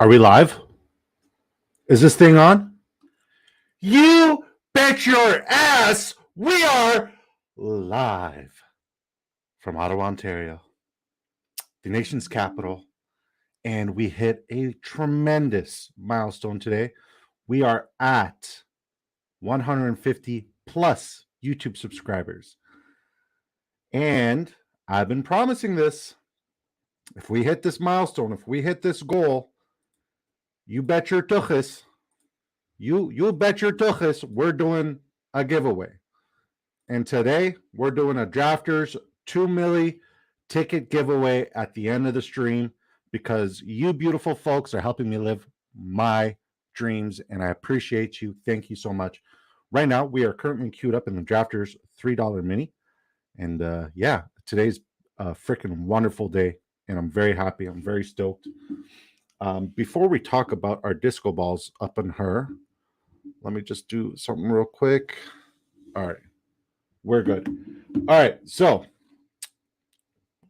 Are we live? Is this thing on? You bet your ass we are live from Ottawa, Ontario, the nation's capital. And we hit a tremendous milestone today. We are at 150 plus YouTube subscribers. And I've been promising this. If we hit this milestone, if we hit this goal, you bet your tuchus, you bet your tuchus, we're doing a giveaway. And today we're doing a Drafters 2 milli ticket giveaway at the end of the stream because you beautiful folks are helping me live my dreams, and I appreciate you. Thank you so much. Right now, we are currently queued up in the Drafters $3 mini. And yeah, today's a freaking wonderful day, and I'm very happy. I'm very stoked. Before we talk about our disco balls up in her, let me just do something real quick. All right, we're good. All right, so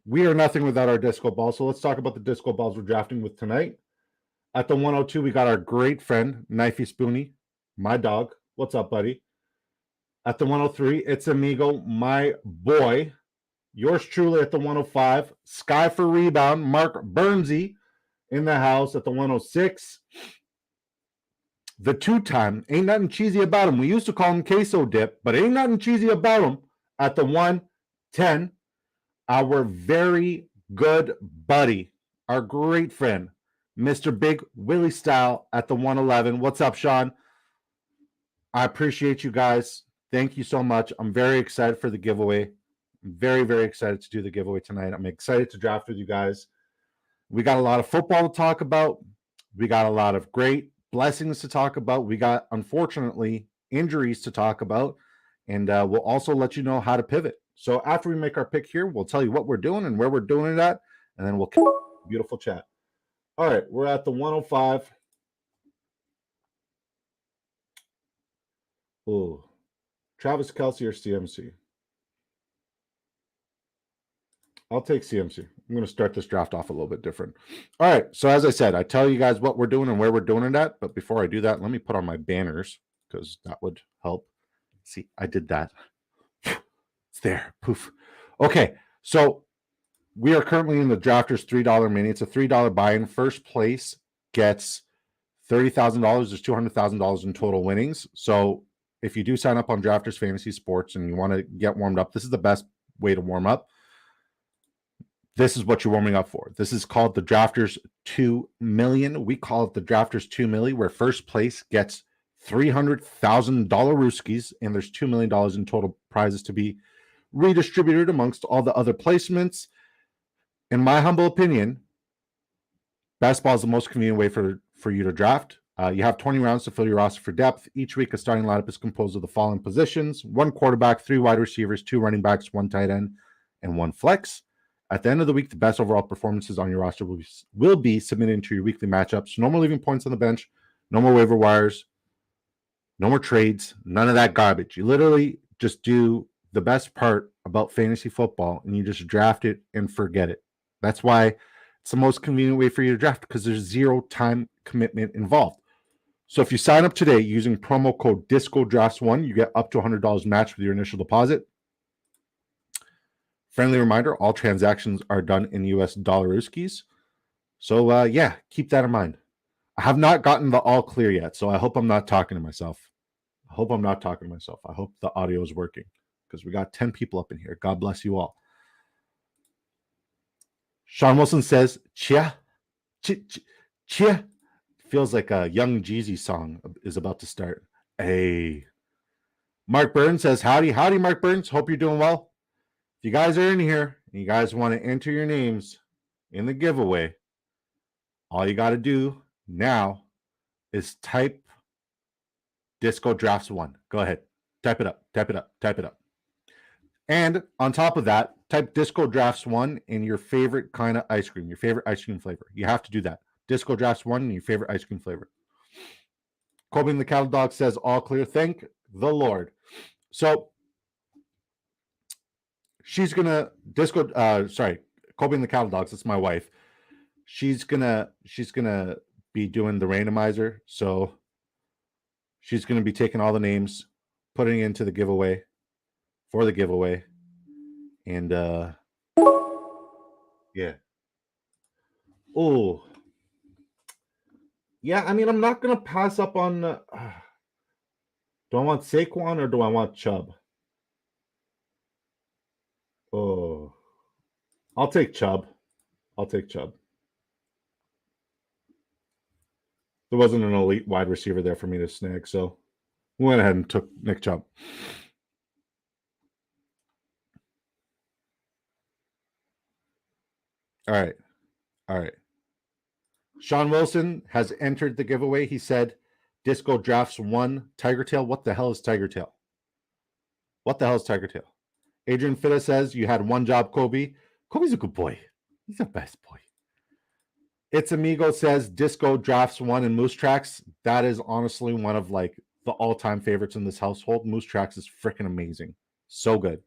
we are nothing without our disco balls. So let's talk about the disco balls we're drafting with tonight. At the 102, we got our great friend, Knifey Spoony, my dog. What's up, buddy? At the 103, it's Amigo, my boy. Yours truly at the 105. Sky for rebound, Mark Burnsy in the house at the 106. The two-time, ain't nothing cheesy about him. We used to call him queso dip, but ain't nothing cheesy about him at the 110. Our very good buddy, our great friend, Mr. Big Willie Style at the 111. What's up, Sean? I appreciate you guys. Thank you so much. I'm very excited for the giveaway. I'm very, very excited to do the giveaway tonight. I'm excited to draft with you guys. We got a lot of football to talk about. We got a lot of great blessings to talk about. We got, unfortunately, injuries to talk about. And we'll also let you know how to pivot. So after we make our pick here, we'll tell you what we're doing and where we're doing it at. And then we'll beautiful chat. All right, we're at the 105. Oh, Travis Kelce or CMC? I'll take CMC. I'm going to start this draft off a little bit different. All right, so as I said, I tell you guys what we're doing and where we're doing it at. But before I do that, let me put on my banners because that would help. See, I did that. It's there. Poof. Okay, so we are currently in the Drafters $3 mini. It's a $3 buy-in. First place gets $30,000. There's $200,000 in total winnings. So if you do sign up on Drafters Fantasy Sports and you want to get warmed up, this is the best way to warm up. This is what you're warming up for. This is called the Drafters 2 million. We call it the Drafters 2 milli, where first place gets $300,000 Rooskies, and there's $2 million in total prizes to be redistributed amongst all the other placements. In my humble opinion, best ball is the most convenient way for you to draft. You have 20 rounds to fill your roster for depth. Each week, a starting lineup is composed of the following positions: 1 quarterback, 3 wide receivers, 2 running backs, 1 tight end, and 1 flex. At the end of the week, the best overall performances on your roster will be submitted into your weekly matchups. No more leaving points on the bench. No more waiver wires. No more trades. None of that garbage. You literally just do the best part about fantasy football, and you just draft it and forget it. That's why it's the most convenient way for you to draft, because there's 0 time commitment involved. So if you sign up today using promo code DiscoDrafts1, you get up to $100 match with your initial deposit. Friendly reminder, all transactions are done in US dollaruskis. So yeah, keep that in mind. I have not gotten the all clear yet, so I hope I'm not talking to myself. I hope the audio is working, because we got 10 people up in here. God bless you all. Sean Wilson says, chia, chia. Feels like a Young Jeezy song is about to start. Hey. Mark Burns says, howdy, Mark Burns. Hope you're doing well. If you guys are in here and you guys want to enter your names in the giveaway, all you got to do now is type Disco Drafts 1. Go ahead. Type it up. And on top of that, type Disco Drafts 1 in your favorite kind of ice cream, your favorite ice cream flavor. You have to do that. Disco Drafts 1 in your favorite ice cream flavor. Kobe and the Cattle Dog says all clear. Thank the Lord. So she's gonna Kobe and the Cattle Dogs, that's my wife. She's gonna be doing the randomizer. So she's going to be taking all the names, putting it into the giveaway for the giveaway. And yeah. Oh. Yeah, I mean, I'm not going to pass up on do I want Saquon or do I want Chubb? Oh. I'll take Chubb. I'll take Chubb. There wasn't an elite wide receiver there for me to snag, so we went ahead and took Nick Chubb. All right. All right. Sean Wilson has entered the giveaway. He said, Disco drafts 1 Tiger Tail. What the hell is Tiger Tail? What the hell is Tiger Tail? Adrian Fitta says, you had 1 job, Kobe. Kobe's a good boy. He's the best boy. It's Amigo says, Disco drafts 1 in Moose Tracks. That is honestly one of like the all-time favorites in this household. Moose Tracks is freaking amazing. So good.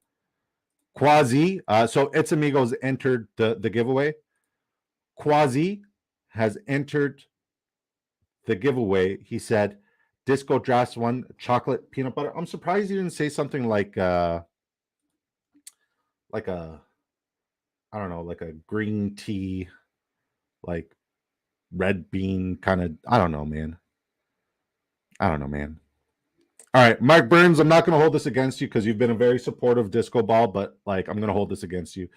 Quasi, so It's Amigos entered the giveaway. Quasi has entered the giveaway. He said, Disco drafts 1 chocolate peanut butter. I'm surprised he didn't say something like a, I don't know, like a green tea, like red bean kind of, I don't know, man. All right, Mark Burns, I'm not going to hold this against you because you've been a very supportive Disco Ball, but like I'm going to hold this against you.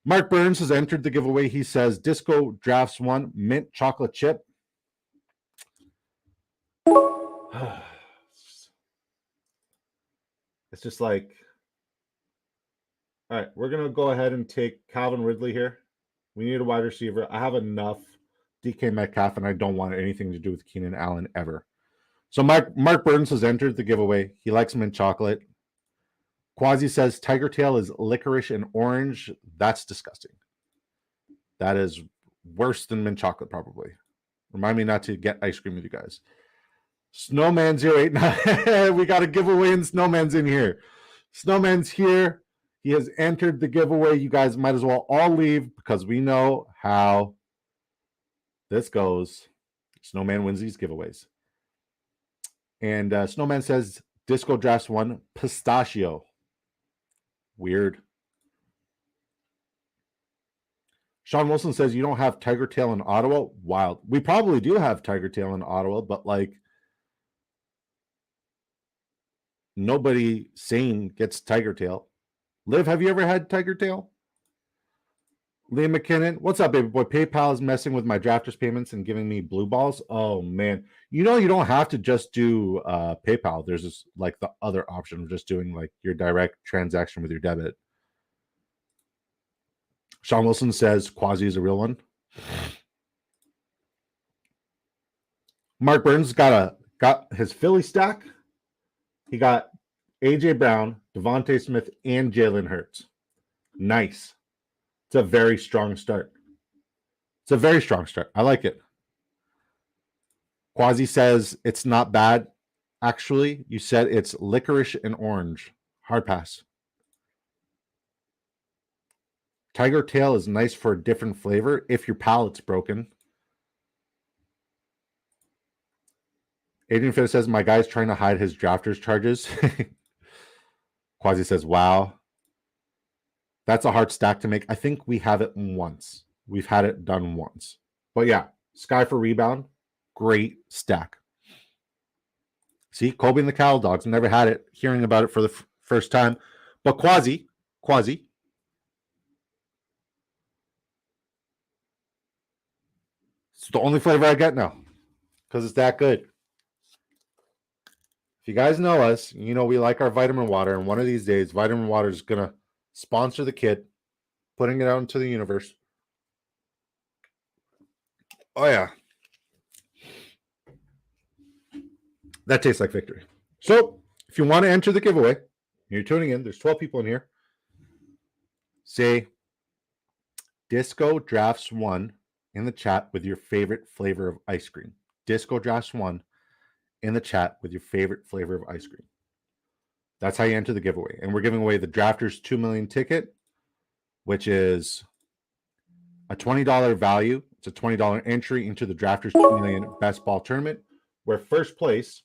Mark Burns has entered the giveaway. He says, Disco drafts 1 mint chocolate chip. It's just like, all right, we're going to go ahead and take Calvin Ridley here. We need a wide receiver. I have enough DK Metcalf, and I don't want anything to do with Keenan Allen ever. So Mark Burns has entered the giveaway. He likes mint chocolate. Quasi says Tiger Tail is licorice and orange. That's disgusting. That is worse than mint chocolate, probably. Remind me not to get ice cream with you guys. Snowman089. We got a giveaway and Snowman's in here. Snowman's here. He has entered the giveaway. You guys might as well all leave because we know how this goes. Snowman wins these giveaways. And Snowman says, Disco drafts 1 pistachio. Weird. Sean Wilson says, you don't have Tiger Tail in Ottawa? Wild. We probably do have Tiger Tail in Ottawa, but like nobody sane gets Tiger Tail. Liv, have you ever had Tiger Tail? Liam McKinnon, what's up, baby boy? PayPal is messing with my drafters payments and giving me blue balls. Oh man, you know you don't have to just do PayPal. There's this like the other option of just doing like your direct transaction with your debit. Sean Wilson says Quasi is a real one. Mark Burns got his Philly stack. He got AJ Brown, Devontae Smith, and Jalen Hurts. Nice. It's a very strong start. I like it. Quasi says it's not bad. Actually, you said it's licorice and orange. Hard pass. Tiger Tail is nice for a different flavor if your palate's broken. Adrian Fitter says, my guy's trying to hide his drafters charges. Quasi says, wow. That's a hard stack to make. I think we have it once. We've had it done once. But yeah, Sky for rebound. Great stack. See, Kobe and the Cattle Dogs. Never had it. Hearing about it for the first time. But Quasi. It's the only flavor I get now. Because it's that good. If you guys know us, you know we like our vitamin water. And one of these days, vitamin water is going to sponsor the kid, putting it out into the universe. Oh, yeah. That tastes like victory. So, if you want to enter the giveaway, you're tuning in, there's 12 people in here. Say, Disco Drafts 1 in the chat with your favorite flavor of ice cream. Disco Drafts 1 in the chat with your favorite flavor of ice cream. That's how you enter the giveaway. And we're giving away the Drafters 2 million ticket, which is a $20 value It's a $20 entry into the Drafters 2 Million Best Ball Tournament, where first place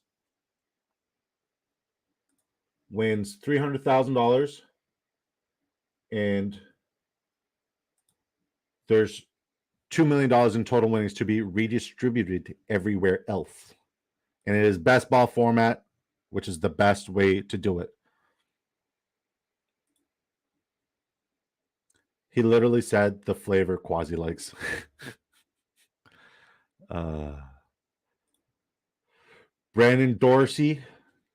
wins $300,000, and there's $2 million in total winnings to be redistributed everywhere else. And it is best ball format, which is the best way to do it. He literally said the flavor Quasi likes. Brandon Dorsey,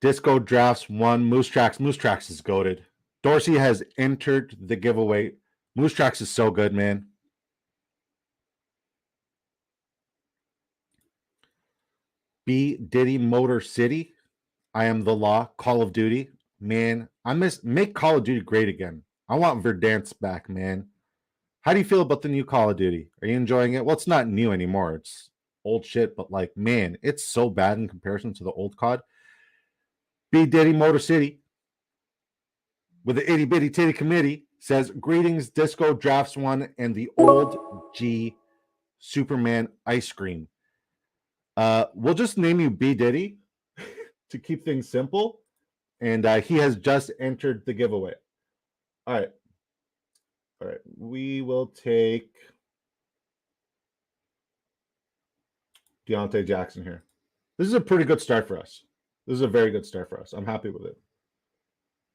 Disco Drafts 1, Moose Tracks. Moose Tracks is goated. Dorsey has entered the giveaway. Moose Tracks is so good, man. B. Diddy Motor City. I Am the Law. Call of Duty. Man, make Call of Duty great again. I want Verdansk back, man. How do you feel about the new Call of Duty? Are you enjoying it? Well, it's not new anymore. It's old shit, but like, man, it's so bad in comparison to the old COD. B. Diddy Motor City with the itty bitty titty committee says, greetings, Disco Drafts 1 and the old G Superman ice cream. We'll just name you B. Diddy to keep things simple. And he has just entered the giveaway. All right. We will take Deontay Jackson here. This is a pretty good start for us. This is a very good start for us. I'm happy with it.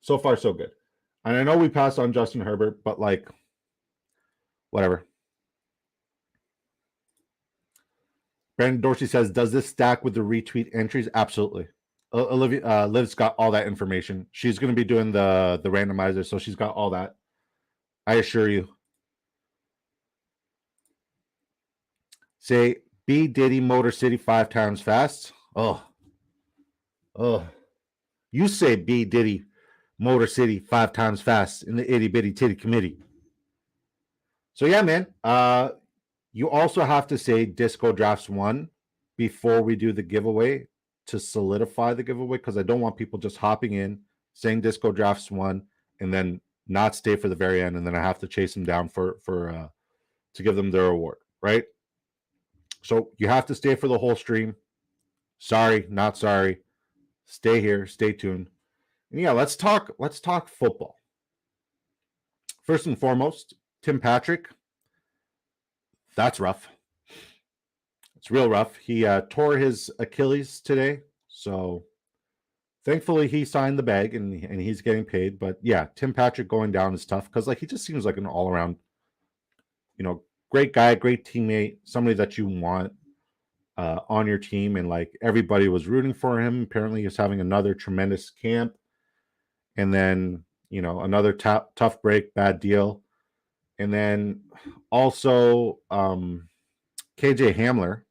So far, so good. And I know we passed on Justin Herbert, but like, whatever. Brandon Dorsey says, does this stack with the retweet entries? Absolutely. Olivia Liv's got all that information. She's going to be doing the randomizer, so she's got all that. I assure you. Say B Diddy Motor City 5 times fast. Oh. You say B Diddy Motor City 5 times fast in the itty bitty titty committee. So yeah, man. You also have to say Disco Drafts 1 before we do the giveaway to solidify the giveaway, because I don't want people just hopping in, saying Disco Drafts 1, and then not stay for the very end, and then I have to chase them down for to give them their award, right? So you have to stay for the whole stream. Sorry, not sorry. Stay here, stay tuned. And yeah, let's talk football. First and foremost, Tim Patrick. That's rough. It's real rough. He tore his Achilles today, so thankfully he signed the bag and he's getting paid. But yeah, Tim Patrick going down is tough because like he just seems like an all-around, great guy, great teammate, somebody that you want on your team, and like everybody was rooting for him. Apparently he's having another tremendous camp, and then another tough break, bad deal. And then also KJ Hamler,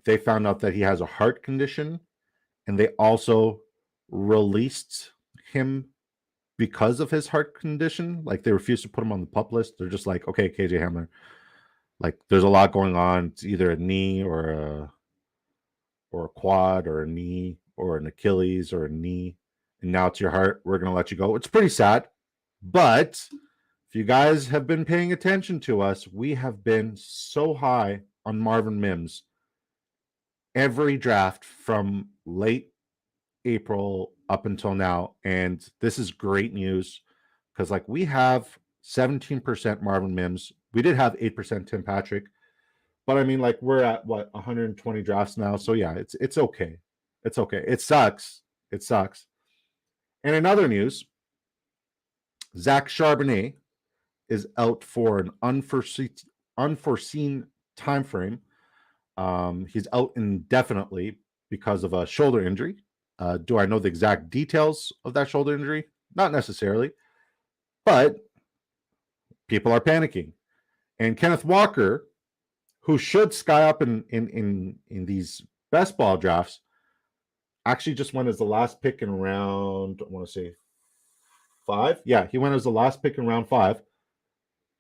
they found out that he has a heart condition, and they also released him because of his heart condition. Like they refused to put him on the PUP list. They're just like, okay, KJ Hamler, like there's a lot going on. It's either a knee or a quad or a knee or an Achilles or a knee, and now it's your heart. We're going to let you go. It's pretty sad. But if you guys have been paying attention to us, we have been so high on Marvin Mims every draft from late April up until now. And this is great news because like we have 17% Marvin Mims. We did have 8% Tim Patrick. But I mean, like we're at 120 drafts now. So yeah, it's okay. It's okay. It sucks. And in other news, Zach Charbonnet is out for an unforeseen time frame. He's out indefinitely because of a shoulder injury. Do I know the exact details of that shoulder injury? Not necessarily, but people are panicking. And Kenneth Walker, who should sky up in these best ball drafts, actually just went as the last pick in round, I want to say 5. Yeah, he went as the last pick in round 5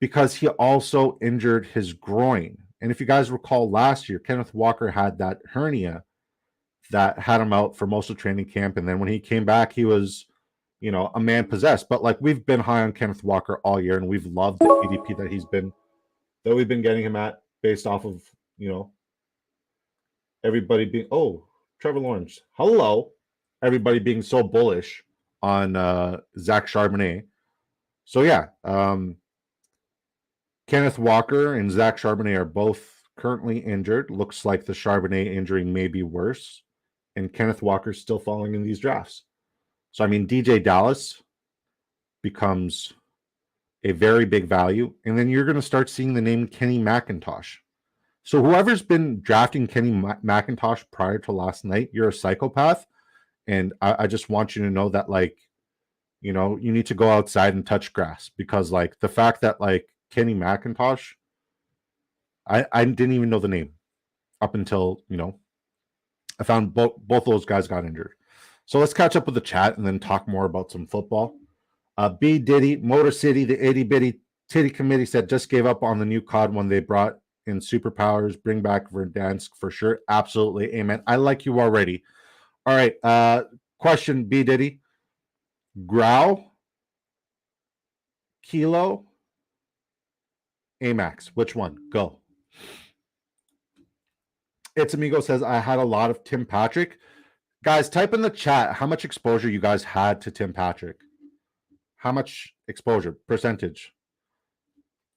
because he also injured his groin. And if you guys recall last year, Kenneth Walker had that hernia that had him out for most of training camp. And then when he came back, he was a man possessed. But like we've been high on Kenneth Walker all year, and we've loved the ADP that we've been getting him at based off of everybody being Trevor Lawrence. Hello. Everybody being so bullish on Zach Charbonnet. So yeah, Kenneth Walker and Zach Charbonnet are both currently injured. Looks like the Charbonnet injury may be worse, and Kenneth Walker's still falling in these drafts. So I mean, DJ Dallas becomes a very big value, and then you're going to start seeing the name Kenny McIntosh. So whoever's been drafting Kenny McIntosh prior to last night, you're a psychopath. And I just want you to know that, like, you need to go outside and touch grass, because like the fact that like Kenny McIntosh, I didn't even know the name up until, I found both those guys got injured. So let's catch up with the chat and then talk more about some football. B Diddy, Motor City, the itty bitty titty committee said just gave up on the new COD when they brought in superpowers. Bring back Verdansk for sure. Absolutely. Amen. I like you already. All right. Question, B Diddy. Grau, Kilo, Amax. Which one? Go. It's Amigo says, I had a lot of Tim Patrick. Guys, type in the chat how much exposure you guys had to Tim Patrick. How much exposure? Percentage.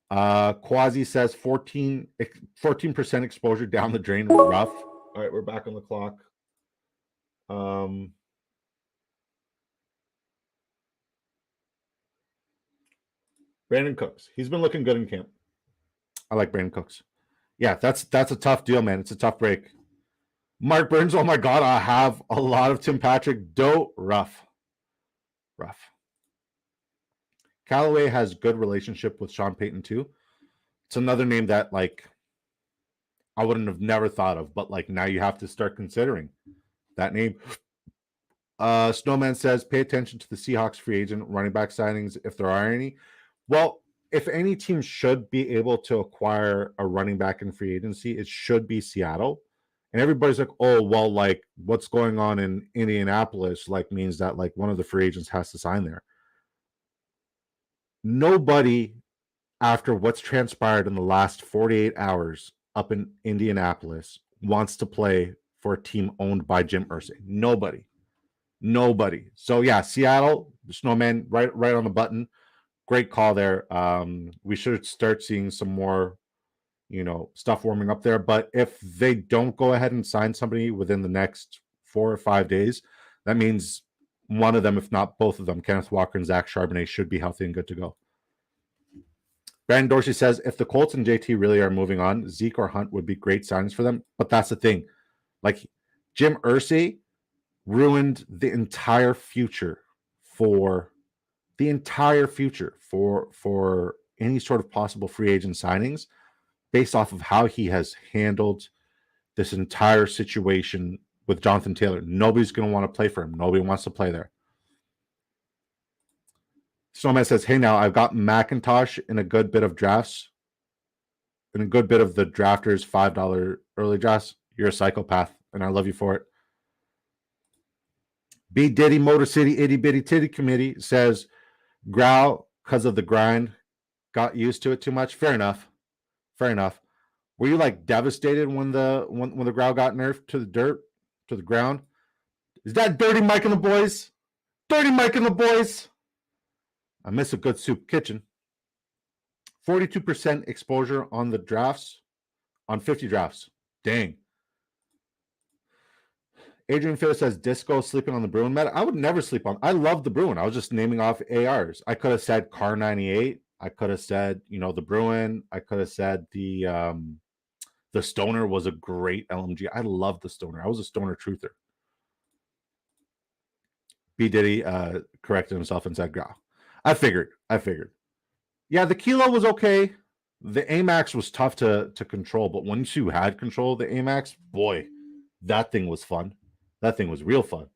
Quasi says 14% exposure down the drain. Rough. All right, we're back on the clock. Brandon Cooks. He's been looking good in camp. I like Brandon Cooks. Yeah, that's a tough deal, man. It's a tough break. Mark Burns, oh my God, I have a lot of Tim Patrick. Rough. Callaway has good relationship with Sean Payton too. It's another name that like I wouldn't have never thought of, but like now you have to start considering that name. Snowman says, pay attention to the Seahawks free agent running back signings if there are any. Well, if any team should be able to acquire a running back in free agency, it should be Seattle. And everybody's like, oh, well, like what's going on in Indianapolis like means that like one of the free agents has to sign there. Nobody, after what's transpired in the last 48 hours up in Indianapolis, wants to play for a team owned by Jim Irsay. Nobody. So yeah, Seattle, Snowman, right on the button. Great call there. We should start seeing some more, stuff warming up there. But if they don't go ahead and sign somebody within the next 4 or 5 days, that means one of them, if not both of them, Kenneth Walker and Zach Charbonnet, should be healthy and good to go. Brandon Dorsey says, if the Colts and JT really are moving on, Zeke or Hunt would be great signings for them. But that's the thing. Like, Jim Irsay ruined the entire future for any sort of possible free agent signings based off of how he has handled this entire situation with Jonathan Taylor. Nobody's going to want to play for him. Nobody wants to play there. Snowman says, hey, now I've got McIntosh in a good bit of drafts. In a good bit of the drafters $5 early drafts. You're a psychopath, and I love you for it. B Diddy Motor City Itty Bitty Titty Committee says, Grau, because of the grind, got used to it too much. Fair enough. Were you like devastated when the Grau got nerfed to the ground? Is that Dirty Mike and the boys? Dirty Mike and the boys. I miss a good soup kitchen. 42% exposure on the drafts, on 50 drafts. Dang. Adrian Phil says, Disco sleeping on the Bruin meta. I would never sleep on. I love the Bruin. I was just naming off ARs. I could have said Car 98. I could have said, the Bruin. I could have said the Stoner was a great LMG. I love the Stoner. I was a Stoner truther. B Diddy corrected himself and said Grau. I figured. Yeah, the Kilo was okay. The Amax was tough to control, but once you had control of the Amax, boy, that thing was fun. That thing was real fun.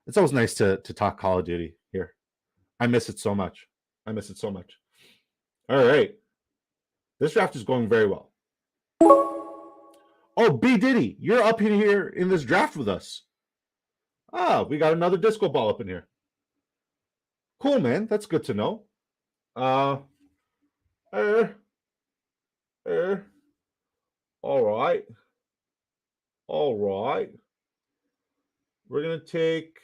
It's always nice to talk Call of Duty here. I miss it so much. All right. This draft is going very well. Oh, B Diddy, you're up in here in this draft with us. Ah, we got another disco ball up in here. Cool, man. That's good to know. Uh, eh, eh. All right. All right. We're going to take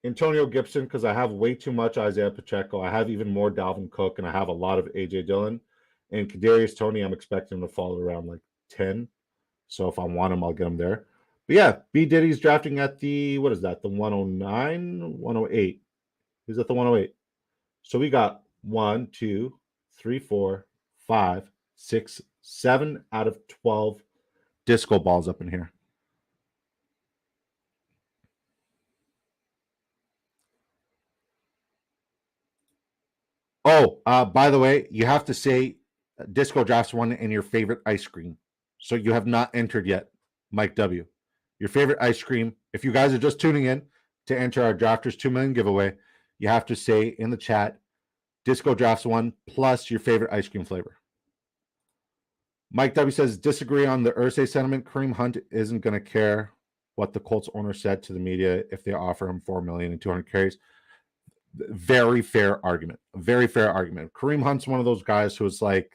Antonio Gibson because I have way too much Isaiah Pacheco. I have even more Dalvin Cook, and I have a lot of A.J. Dillon. And Kadarius Toney, I'm expecting him to fall around like 10. So if I want him, I'll get him there. But yeah, B. Diddy's drafting at the, what is that, the 109, 108. He's at the 108. So we got 1, 2, 3, 4, 5, 6, 7 out of 12 disco balls up in here. Oh, by the way, you have to say Disco Drafts one and your favorite ice cream. So you have not entered yet, Mike W. Your favorite ice cream. If you guys are just tuning in to enter our Drafters 2 million giveaway, you have to say in the chat Disco Drafts one plus your favorite ice cream flavor. Mike W says, disagree on the Irsay sentiment. Kareem Hunt isn't going to care what the Colts owner said to the media if they offer him $4 million and 200 carries. Very fair argument. Very fair argument. Kareem Hunt's one of those guys who is like,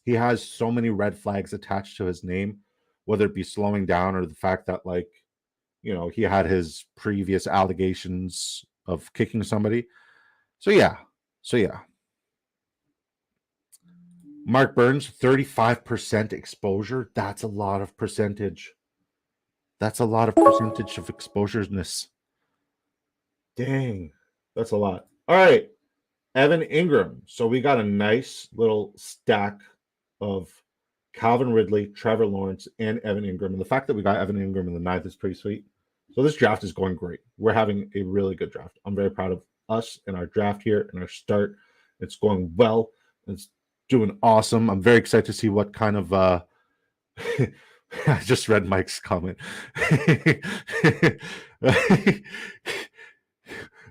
he has so many red flags attached to his name, whether it be slowing down or the fact that, like, you know, he had his previous allegations of kicking somebody. So yeah. Mark Burns, 35% exposure. That's a lot of percentage. That's a lot of percentage of exposureness. Dang. That's a lot. All right. Evan Ingram. So we got a nice little stack of Calvin Ridley, Trevor Lawrence, and Evan Ingram. And the fact that we got Evan Ingram in the 9th is pretty sweet. So this draft is going great. We're having a really good draft. I'm very proud of us and our draft here and our start. It's going well. It's doing awesome. I'm very excited to see what kind of I just read Mike's comment.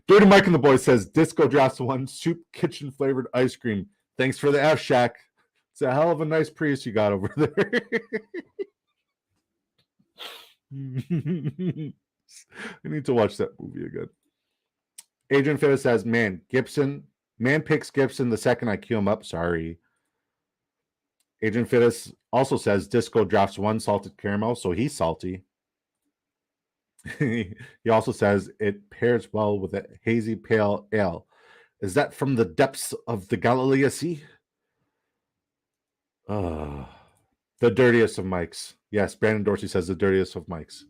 Dirty Mike and the Boys says Disco Drafts one soup kitchen flavored ice cream. Thanks for the F Shack. It's a hell of a nice Prius you got over there. I need to watch that movie again. Adrian Fitta says, man picks Gibson the second I queue him up. Sorry. Adrian Fittis also says Disco Drafts one salted caramel, so he's salty. He also says it pairs well with a hazy pale ale. Is that from the depths of the Galilee Sea? The dirtiest of mics. Yes, Brandon Dorsey says the dirtiest of mics.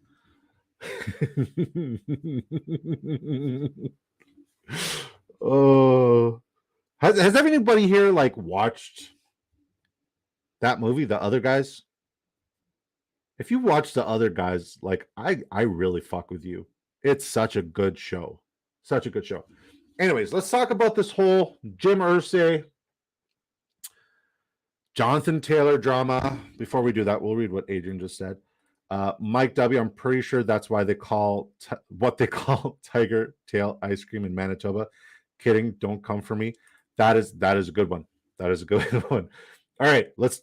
Oh, has anybody here like watched that movie, The Other Guys? If you watch The Other Guys, like I really fuck with you. It's such a good show. Such a good show. Anyways, let's talk about this whole Jim Irsay, Jonathan Taylor drama. Before we do that, we'll read what Adrian just said. Mike W., I'm pretty sure that's why they call what they call tiger tail ice cream in Manitoba. Kidding, don't come for me. That is a good one. That is a good one. All right, let's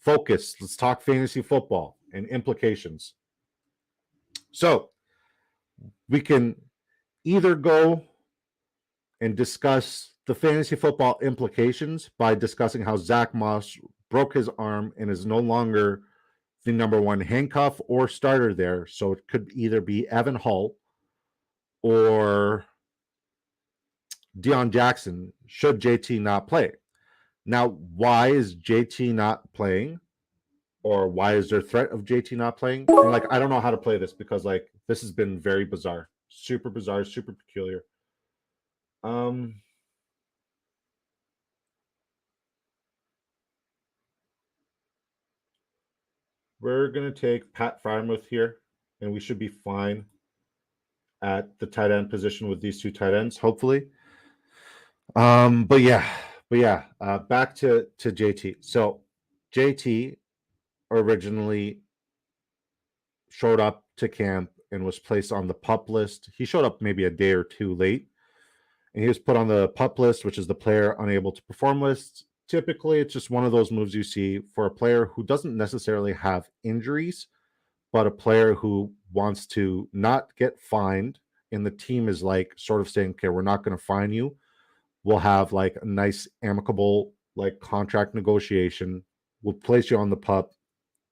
focus. Let's talk fantasy football and implications. So we can either go and discuss the fantasy football implications by discussing how Zach Moss broke his arm and is no longer the number one handcuff or starter there. So it could either be Evan Hull or Deion Jackson should JT not play. Now, why is JT not playing? Or why is there threat of JT not playing? And like, I don't know how to play this because like this has been very bizarre, super peculiar. We're gonna take Pat Freiermuth here, and we should be fine at the tight end position with these two tight ends, hopefully. But yeah, back to JT. So JT originally showed up to camp and was placed on the PUP list. He showed up maybe a day or two late, and he was put on the PUP list, which is the player unable to perform list. Typically, it's just one of those moves you see for a player who doesn't necessarily have injuries, but a player who wants to not get fined and the team is like sort of saying, okay, we're not going to fine you. We'll have like a nice amicable like contract negotiation. We'll place you on the pup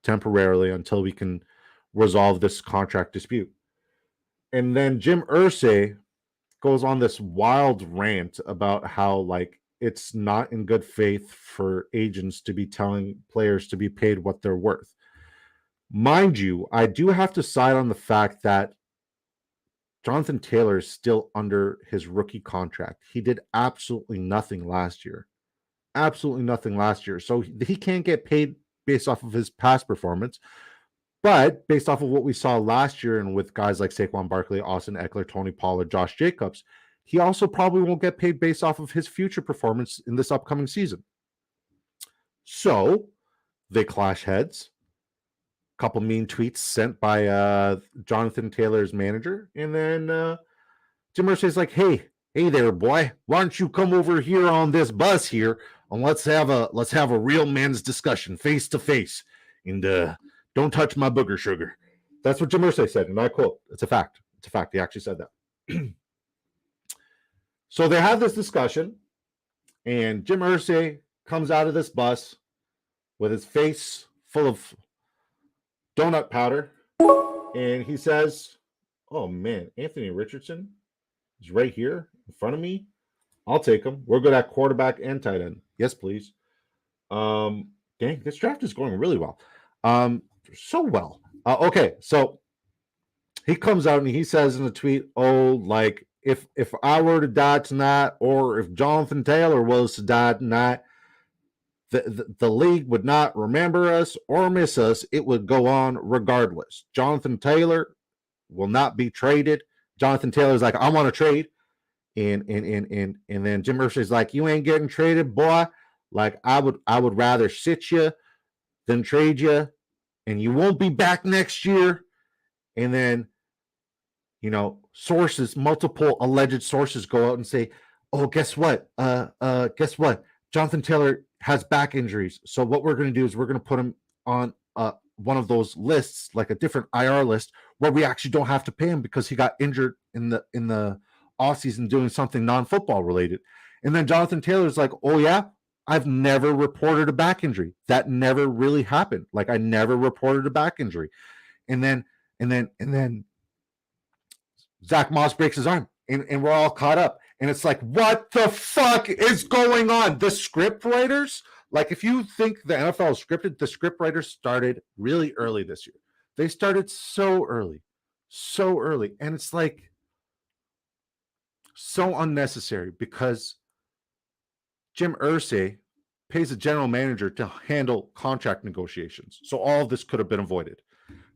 temporarily until we can resolve this contract dispute. And then Jim Irsay goes on this wild rant about how like it's not in good faith for agents to be telling players to be paid what they're worth. Mind you, I do have to side on the fact that Jonathan Taylor is still under his rookie contract. He did absolutely nothing last year. Absolutely nothing last year. So he can't get paid based off of his past performance. But based off of what we saw last year and with guys like Saquon Barkley, Austin Eckler, Tony Pollard, Josh Jacobs, he also probably won't get paid based off of his future performance in this upcoming season. So they clash heads. Couple mean tweets sent by Jonathan Taylor's manager, and then Jim Irsay's like, hey there, boy, why don't you come over here on this bus here and let's have a real men's discussion face to face, and don't touch my booger sugar. That's what Jim Irsay said, and I quote, it's a fact. He actually said that. So they have this discussion, and Jim Irsay comes out of this bus with his face full of donut powder, and he says, oh man, Anthony Richardson is right here in front of me. I'll take him. We're good at quarterback and tight end. Yes, please. Dang, this draft is going really well. So well. Okay, so he comes out and he says in a tweet, oh, like if I were to die tonight, or if Jonathan Taylor was to die tonight, the league would not remember us or miss us. It would go on regardless. Jonathan Taylor will not be traded. Jonathan Taylor's like, I want to trade. And then Jim Irsay's like, you ain't getting traded, boy. Like I would rather sit you than trade you, and you won't be back next year. And then, sources, multiple alleged sources go out and say, oh, guess what? Jonathan Taylor has back injuries. So what we're going to do is we're going to put him on one of those lists, like a different IR list, where we actually don't have to pay him because he got injured in the offseason doing something non-football related. And then Jonathan Taylor's like, oh yeah, I've never reported a back injury. That never really happened. Like I never reported a back injury. And then Zach Moss breaks his arm, and we're all caught up. And it's like, what the fuck is going on? The script writers, like if you think the NFL is scripted, the script writers started really early this year. They started so early. And it's like so unnecessary because Jim Irsay pays a general manager to handle contract negotiations. So all of this could have been avoided.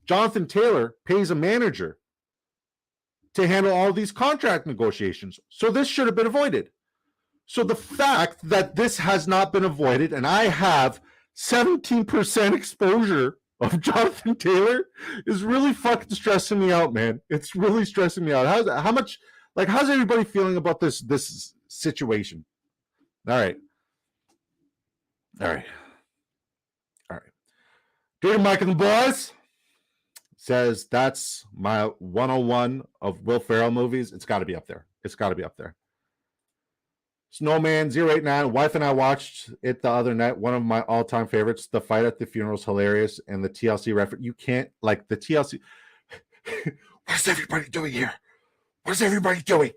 Jonathan Taylor pays a manager to handle all these contract negotiations. So this should have been avoided. So the fact that this has not been avoided, and I have 17% exposure of Jonathan Taylor, is really fucking stressing me out, man. It's really stressing me out. How's everybody feeling about this situation? All right. Dude, Mike and the boys says that's my 101 of Will Ferrell movies. It's got to be up there. Snowman 089. Wife and I watched it the other night. One of my all-time favorites. The fight at the funeral is hilarious, and the TLC reference. You can't like the TLC. What's everybody doing here? What is everybody doing?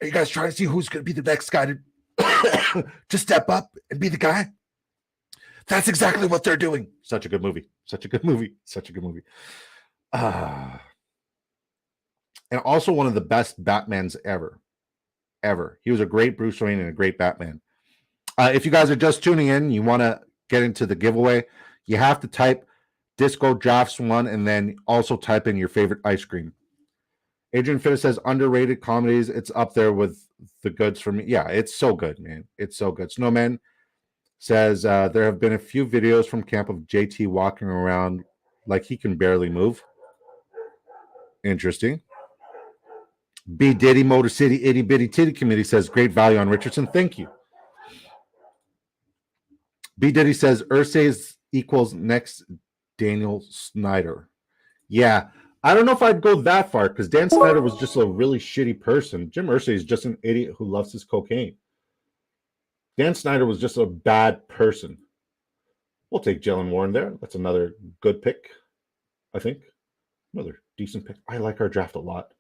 Are you guys trying to see who's going to be the next guy to step up and be the guy? That's exactly what they're doing. Such a good movie. And also one of the best Batmans ever. He was a great Bruce Wayne and a great Batman. If you guys are just tuning in, you want to get into the giveaway, you have to type Disco Drafts 1 and then also type in your favorite ice cream. Adrian Fittis says underrated comedies. It's up there with the goods for me. Yeah, it's so good, man. It's so good. Snowman says there have been a few videos from camp of JT walking around like he can barely move. Interesting. B. Diddy Motor City Itty Bitty Titty Committee says great value on Richardson. Thank you. B. Diddy says Irsay equals next Daniel Snyder. Yeah. I don't know if I'd go that far because Dan Snyder was just a really shitty person. Jim Irsay is just an idiot who loves his cocaine. Dan Snyder was just a bad person. We'll take Jalen Warren there. That's another good pick, I think. Another decent pick. I like our draft a lot.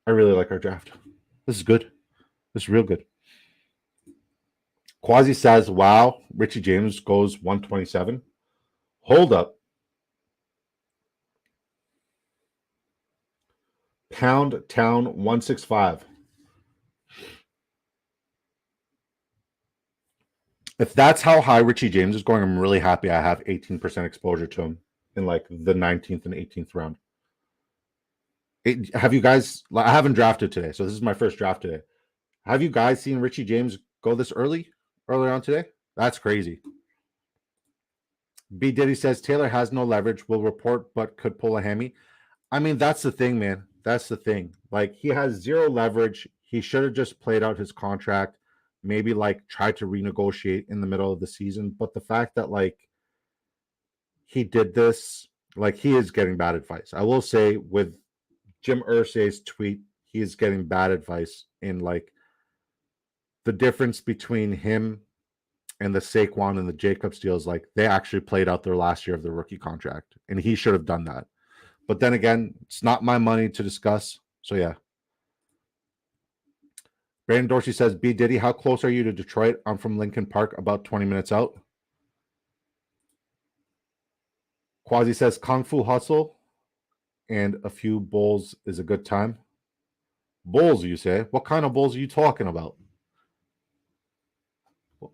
I really like our draft. This is good. This is real good. Quasi says, wow, Richie James goes 127. Hold up. Pound Town 165. If that's how high Richie James is going, I'm really happy I have 18% exposure to him in like the 19th and 18th round. Have you guys, I haven't drafted today, so this is my first draft today. Have you guys seen Richie James go this earlier on today? That's crazy. B. Diddy says Taylor has no leverage, will report, but could pull a hammy. I mean, that's the thing, man. That's the thing. Like, he has zero leverage. He should have just played out his contract, maybe like tried to renegotiate in the middle of the season. But the fact that like he did this, like, he is getting bad advice. I will say with Jim Irsay's tweet, he is getting bad advice in like the difference between him and the Saquon and the Jacobs deals. Like, they actually played out their last year of their rookie contract, and he should have done that. But then again, it's not my money to discuss. So yeah. Brandon Dorsey says, B. Diddy, how close are you to Detroit? I'm from Lincoln Park, about 20 minutes out. Quasi says, Kung Fu Hustle and a few bowls is a good time. Bowls, you say? What kind of bowls are you talking about?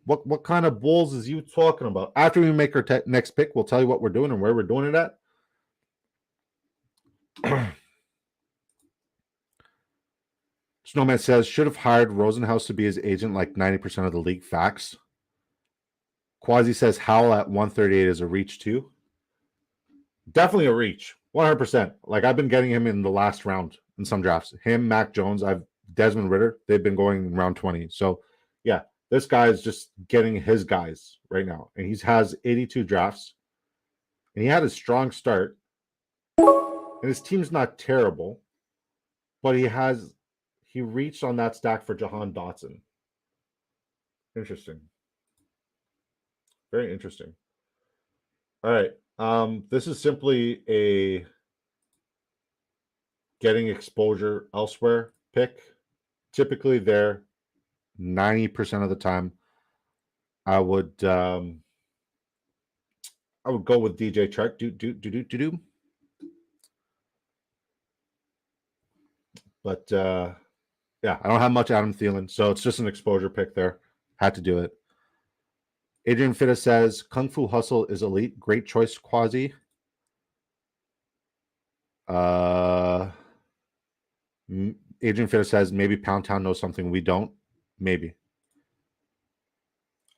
What kind of bowls is you talking about? After we make our next pick, we'll tell you what we're doing and where we're doing it at. Snowman says, should have hired Rosenhaus to be his agent like 90% of the league. Facts. Quasi says, Howell at 138 is a reach too. Definitely a reach. 100%. Like, I've been getting him in the last round in some drafts. Him, Mac Jones, Desmond Ridder, they've been going in round 20. So, yeah, this guy is just getting his guys right now. And he has 82 drafts. And he had a strong start. And his team's not terrible. But he reached on that stack for Jahan Dotson. Interesting. Very interesting. All right. This is simply a getting exposure elsewhere pick. Typically there, 90% of the time, I would go with DJ Chark. But yeah, I don't have much Adam Thielen, so it's just an exposure pick there. Had to do it. Adrian Fitta says, Kung Fu Hustle is elite. Great choice, Quasi. Adrian Fitta says, maybe Pound Town knows something we don't. Maybe.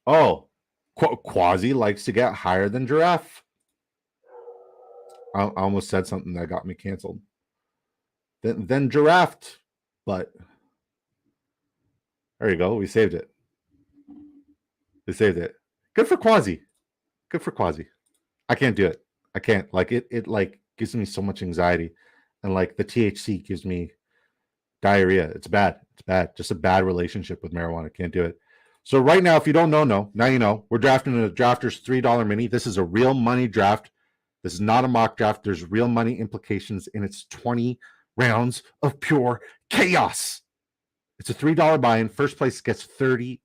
Oh, Quasi likes to get higher than Giraffe. I almost said something that got me canceled. Then Giraffe, but there you go. We saved it. Good for Quasi. I can't do it. I can't. Like, it like gives me so much anxiety. And like the THC gives me diarrhea. It's bad. Just a bad relationship with marijuana. Can't do it. So right now, if you don't know, now you know. We're drafting a Drafters $3 mini. This is a real money draft. This is not a mock draft. There's real money implications, and it's 20 rounds of pure chaos. It's a $3 buy-in. First place gets $30,000.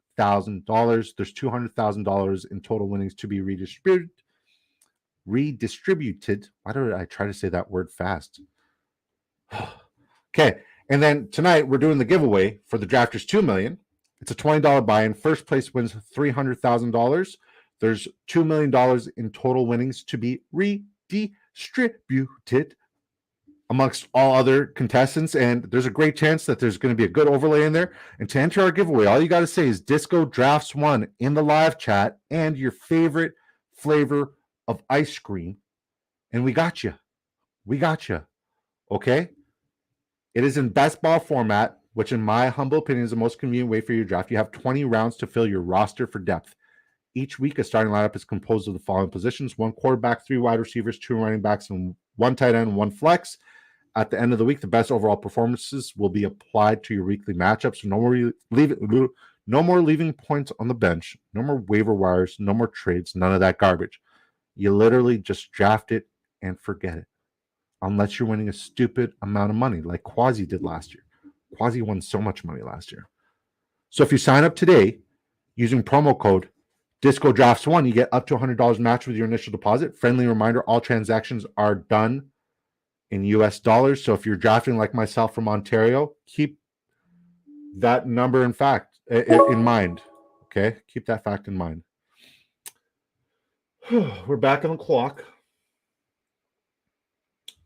There's $200,000 in total winnings to be redistributed. Why did I try to say that word fast? Okay. And then tonight we're doing the giveaway for the Drafters 2 million. It's a $20 buy-in. First place wins $300,000. There's $2 million in total winnings to be redistributed amongst all other contestants. And there's a great chance that there's going to be a good overlay in there. And to enter our giveaway, all you got to say is Disco Drafts 1 in the live chat and your favorite flavor of ice cream. And we got you. Okay? It is in best ball format, which in my humble opinion is the most convenient way for your draft. You have 20 rounds to fill your roster for depth. Each week, a starting lineup is composed of the following positions: 1 quarterback, 3 wide receivers, 2 running backs, and one tight end, one flex. At the end of the week, the best overall performances will be applied to your weekly matchups. So no more leaving points on the bench, no more waiver wires, no more trades, none of that garbage. You literally just draft it and forget it. Unless you're winning a stupid amount of money like Quasi did last year. Quasi won so much money last year. So if you sign up today using promo code DiscoDrafts1, you get up to $100 match with your initial deposit. Friendly reminder, all transactions are done in US dollars. So if you're drafting like myself from Ontario, keep that number in mind. Okay? Keep that fact in mind. We're back on the clock.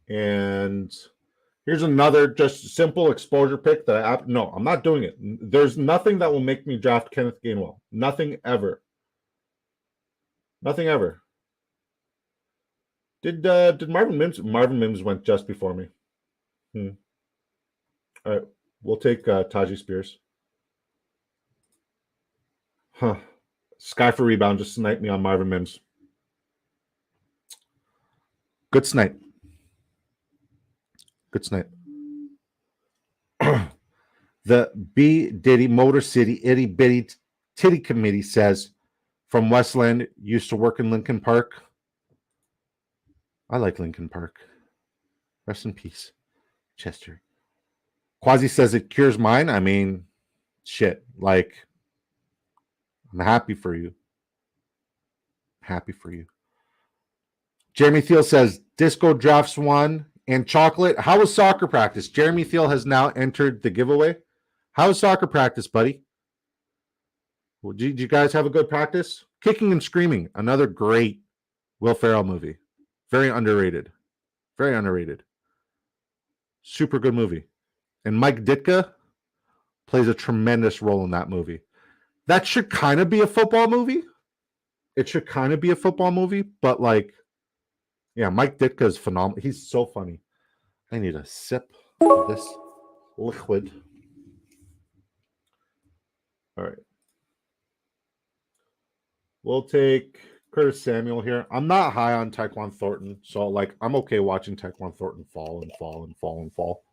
And here's another just simple exposure pick that I'm not doing it. There's nothing that will make me draft Kenneth Gainwell. Nothing ever. Nothing ever. Did Marvin Mims? Marvin Mims went just before me. All right, we'll take Tajay Spears. Sky for rebound just sniped me on Marvin Mims. Good snipe. Good snipe. The B Diddy Motor City Itty Bitty Titty Committee says, from Westland, used to work in Lincoln Park. I like Lincoln Park. Rest in peace, Chester. Quasi says it cures mine. I mean, shit. Like, I'm happy for you. Happy for you. Jeremy Thiel says, Disco Drafts 1 and chocolate. How was soccer practice? Jeremy Thiel has now entered the giveaway. How was soccer practice, buddy? Well, did you guys have a good practice? Kicking and Screaming, another great Will Ferrell movie. Very underrated. Very underrated. Super good movie. And Mike Ditka plays a tremendous role in that movie. That should kind of be a football movie. It should kind of be a football movie, but like, yeah, Mike Ditka is phenomenal. He's so funny. I need a sip of this liquid. All right. We'll take Curtis Samuel here. I'm not high on Tyquan Thornton, so like I'm okay watching Tyquan Thornton fall and fall and fall and fall.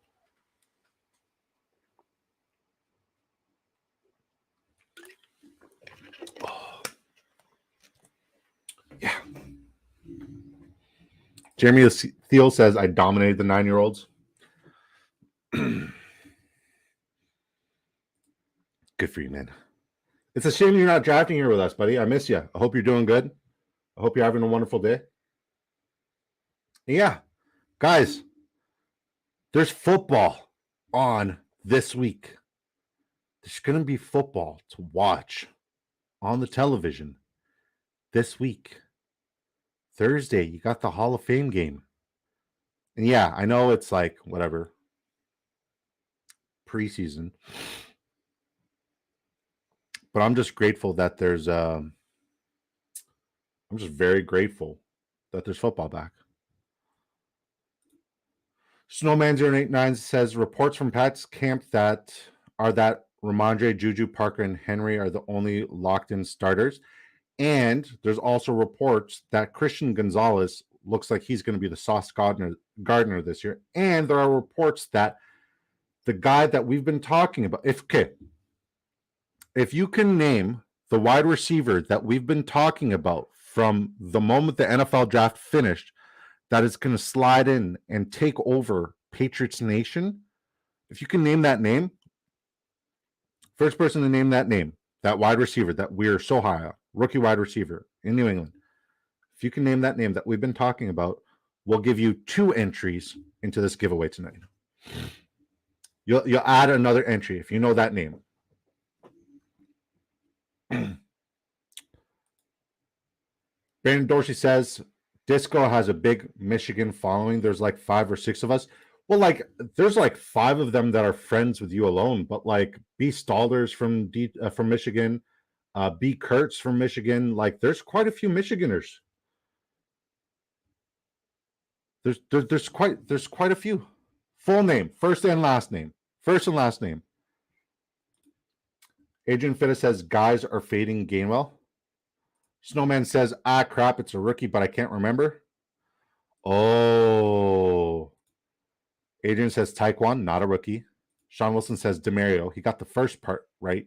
Oh. Yeah. Jeremy Thiel says, I dominated the 9-year-olds. Good for you, man. It's a shame you're not drafting here with us, buddy. I miss you. I hope you're doing good. I hope you're having a wonderful day. Yeah, guys, there's football on this week. There's going to be football to watch on the television this week. Thursday, you got the Hall of Fame game. And yeah, I know it's like whatever, preseason. But I'm just grateful that there's I'm just very grateful that there's football back. Snowman089 says reports from Pat's camp that Ramondre, Juju, Parker, and Henry are the only locked-in starters. And there's also reports that Christian Gonzalez looks like he's going to be the Sauce Gardner this year. And there are reports that the guy that we've been talking about, if you can name the wide receiver that we've been talking about from the moment the NFL draft finished, that is going to slide in and take over Patriots Nation, if you can name that name, first person to name that name, that wide receiver that we're so high on, rookie wide receiver in New England, if you can name that name that we've been talking about, we'll give you 2 entries into this giveaway tonight. You'll add another entry if you know that name. Brandon Dorsey says, Disco has a big Michigan following. There's like 5 or 6 of us. Well, like there's like 5 of them that are friends with you alone, but like B. Stalders from Michigan, B. Kurtz from Michigan. Like there's quite a few Michiganders. There's quite a few. Full name, first and last name. First and last name. Adrian Fitta says guys are fading Gainwell. Snowman says, crap, it's a rookie, but I can't remember. Oh. Adrian says Taekwon, not a rookie. Sean Wilson says Demario. He got the first part right.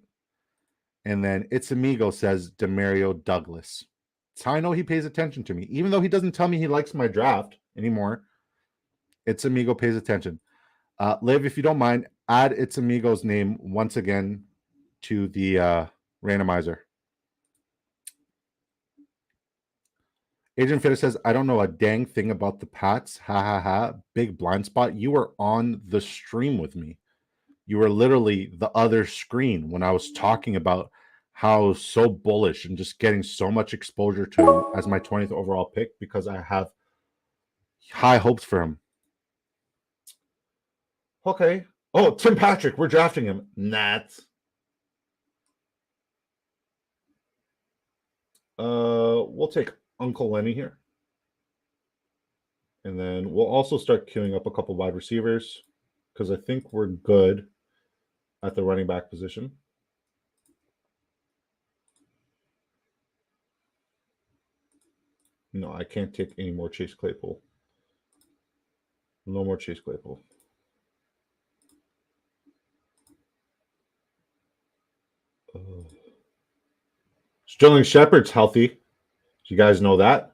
And then It's Amigo says Demario Douglas. That's how I know he pays attention to me. Even though he doesn't tell me he likes my draft anymore, It's Amigo pays attention. Liv, if you don't mind, add It's Amigo's name once again to the randomizer. Agent Fitter says, I don't know a dang thing about the Pats. Ha ha ha. Big blind spot. You were on the stream with me. You were literally the other screen when I was talking about how so bullish and just getting so much exposure to as my 20th overall pick because I have high hopes for him. Okay. Oh, Tim Patrick. We're drafting him. Nats. We'll take Uncle Lenny here. And then we'll also start queuing up a couple wide receivers because I think we're good at the running back position. No, I can't take any more Chase Claypool. No more Chase Claypool. Sterling Shepard's healthy. Do you guys know that?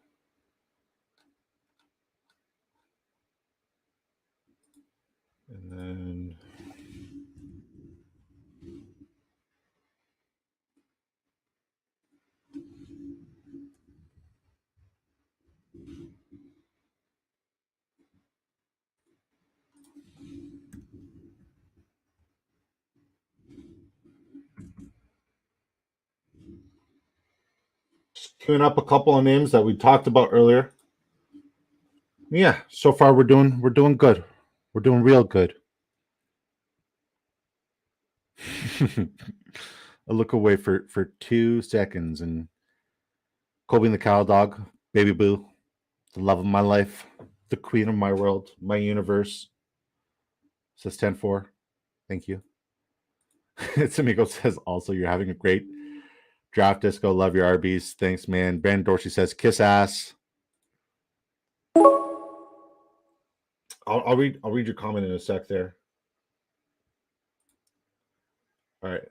And then queuing up a couple of names that we talked about earlier. Yeah, so far we're doing good. We're doing real good. I look away for 2 seconds and Kobe and the cow dog, baby boo, the love of my life, the queen of my world, my universe. Says 10-4. Thank you. It's Amigo says also you're having a great draft disco. Love your RBs. Thanks, man. Ben Dorsey says kiss ass. I'll read your comment in a sec there. All right.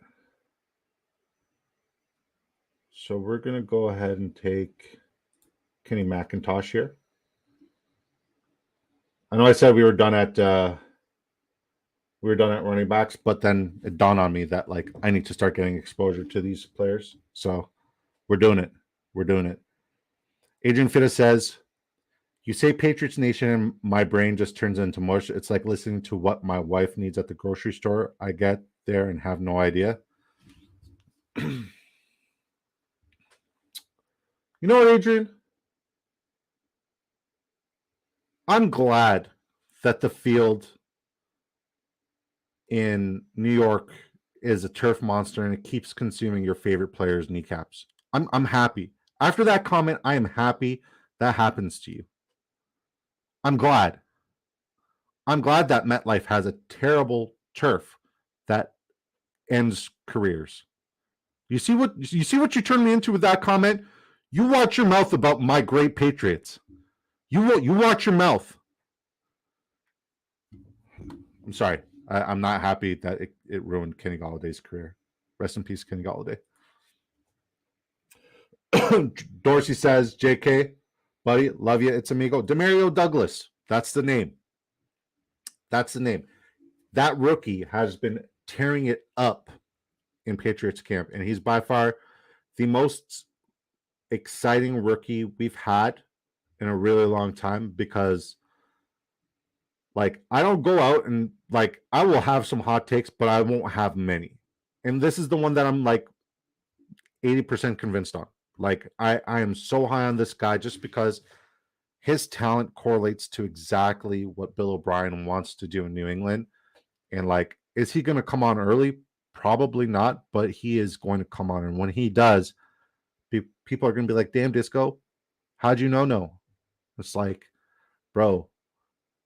So we're gonna go ahead and take Kenny McIntosh here. I know I said we were done at running backs, but then it dawned on me that like I need to start getting exposure to these players. So we're doing it. We're doing it. Adrian Fitta says, you say Patriots Nation and my brain just turns into mush. It's like listening to what my wife needs at the grocery store. I get there and have no idea. You know what, Adrian? I'm glad that the field in New York is a turf monster and it keeps consuming your favorite players' kneecaps. I'm happy. After that comment, I am happy that happens to you. I'm glad. I'm glad that MetLife has a terrible turf that ends careers. You see what you turned me into with that comment? You watch your mouth about my great Patriots. You watch your mouth. I'm sorry. I'm not happy that it ruined Kenny Galladay's career. Rest in peace, Kenny Galladay. Dorsey says, JK, buddy, love you. It's Amigo. Demario Douglas. That's the name. That's the name. That rookie has been tearing it up in Patriots camp, and he's by far the most exciting rookie we've had in a really long time because like I don't go out and like I will have some hot takes, but I won't have many. And this is the one that I'm like 80% convinced on. Like I am so high on this guy just because his talent correlates to exactly what Bill O'Brien wants to do in New England. And like, is he going to come on early? Probably not, but he is going to come on. And when he does, people are going to be like, damn, Disco, how'd you know? No. It's like, bro,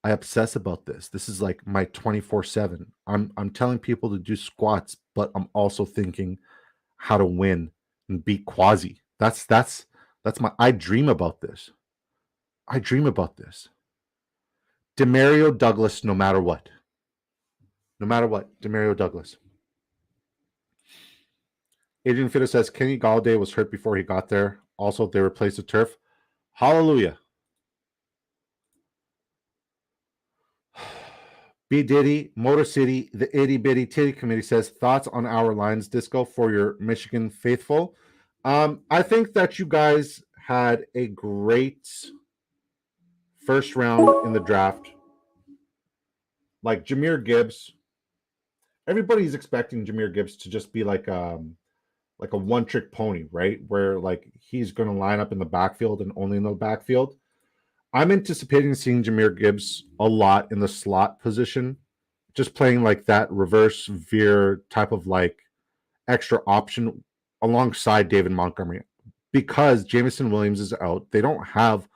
I obsess about this. This is like my 24/7. I'm telling people to do squats, but I'm also thinking how to win and beat Quasi. That's my I dream about this. I dream about this. Demario Douglas, no matter what. No matter what, Demario Douglas. Adrian Fitter says Kenny Galladay was hurt before he got there. Also, they replaced the turf. Hallelujah. B. Diddy, Motor City, the Itty Bitty Titty Committee says, thoughts on our Lions disco for your Michigan faithful? I think that you guys had a great first round in the draft. Like Jahmyr Gibbs, everybody's expecting Jahmyr Gibbs to just be like a one-trick pony, right? Where like he's going to line up in the backfield and only in the backfield. I'm anticipating seeing Jahmyr Gibbs a lot in the slot position, just playing like that reverse veer type of like extra option alongside David Montgomery. Because Jameson Williams is out, they don't have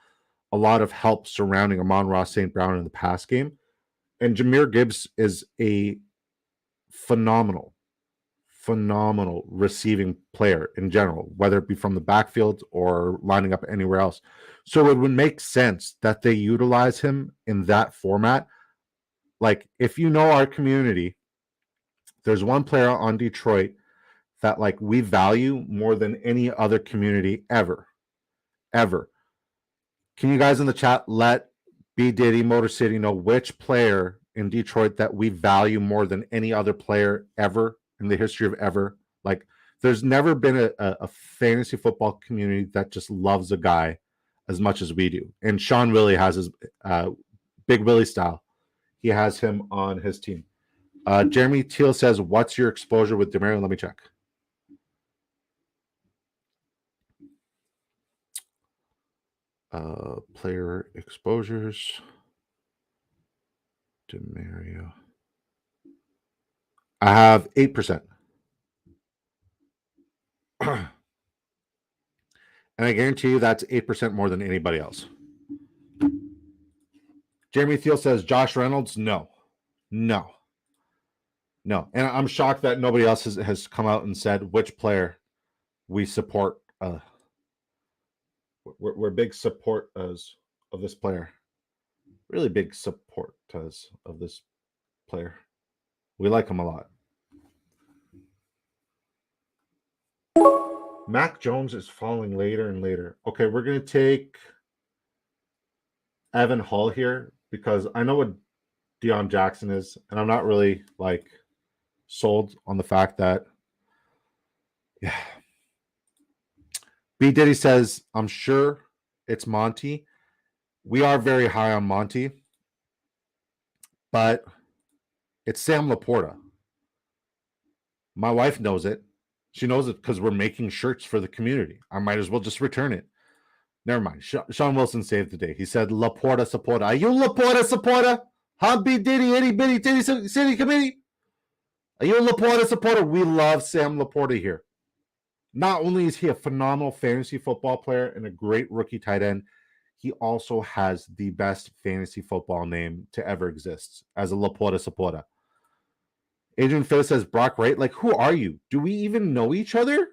a lot of help surrounding Amon-Ra St. Brown in the pass game. And Jahmyr Gibbs is a phenomenal receiving player in general, whether it be from the backfield or lining up anywhere else. So it would make sense that they utilize him in that format. Like, if you know our community, there's one player on Detroit that like we value more than any other community ever. Can you guys in the chat let B. Diddy, Motor City know which player in Detroit that we value more than any other player ever in the history of ever? Like, there's never been a fantasy football community that just loves a guy as much as we do. And Sean Willie has his Big Willie style. He has him on his team. Jeremy Teal says, what's your exposure with Demario? Let me check. Player exposures. Demario. I have 8%. And I guarantee you that's 8% more than anybody else. Jeremy Thiel says, Josh Reynolds, no. And I'm shocked that nobody else has come out and said which player we support. We're big supporters of this player. Really big supporters of this player. We like him a lot. Mac Jones is falling later and later. Okay, we're going to take Evan Hull here because I know what Deion Jackson is, and I'm not really like sold on the fact that, yeah. B. Diddy says, I'm sure it's Monty. We are very high on Monty, but it's Sam Laporta. My wife knows it. She knows it because we're making shirts for the community. I might as well just return it. Never mind. Sean Wilson saved the day. He said, Laporta supporter. Are you Laporta supporter? Huh? B. Diddy, itty bitty titty city committee? Are you a Laporta supporter? We love Sam Laporta here. Not only is he a phenomenal fantasy football player and a great rookie tight end, he also has the best fantasy football name to ever exist as a Laporta supporter. Adrian Phil says, Brock Wright, like, who are you? Do we even know each other?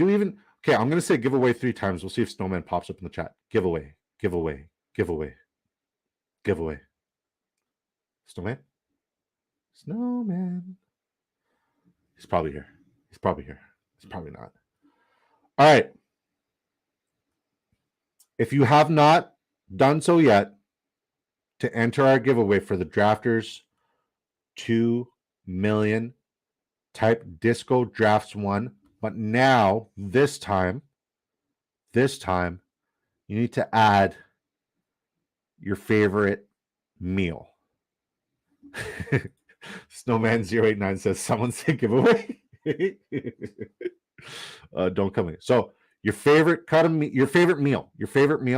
Okay, I'm going to say giveaway 3 times. We'll see if Snowman pops up in the chat. Giveaway. Snowman? He's probably here. He's probably not. All right. If you have not done so yet, to enter our giveaway for the Drafters 2 million, type Disco Drafts 1. But now, this time, you need to add your favorite meal. Snowman089 says, someone say giveaway. Don't come in. So your favorite meal,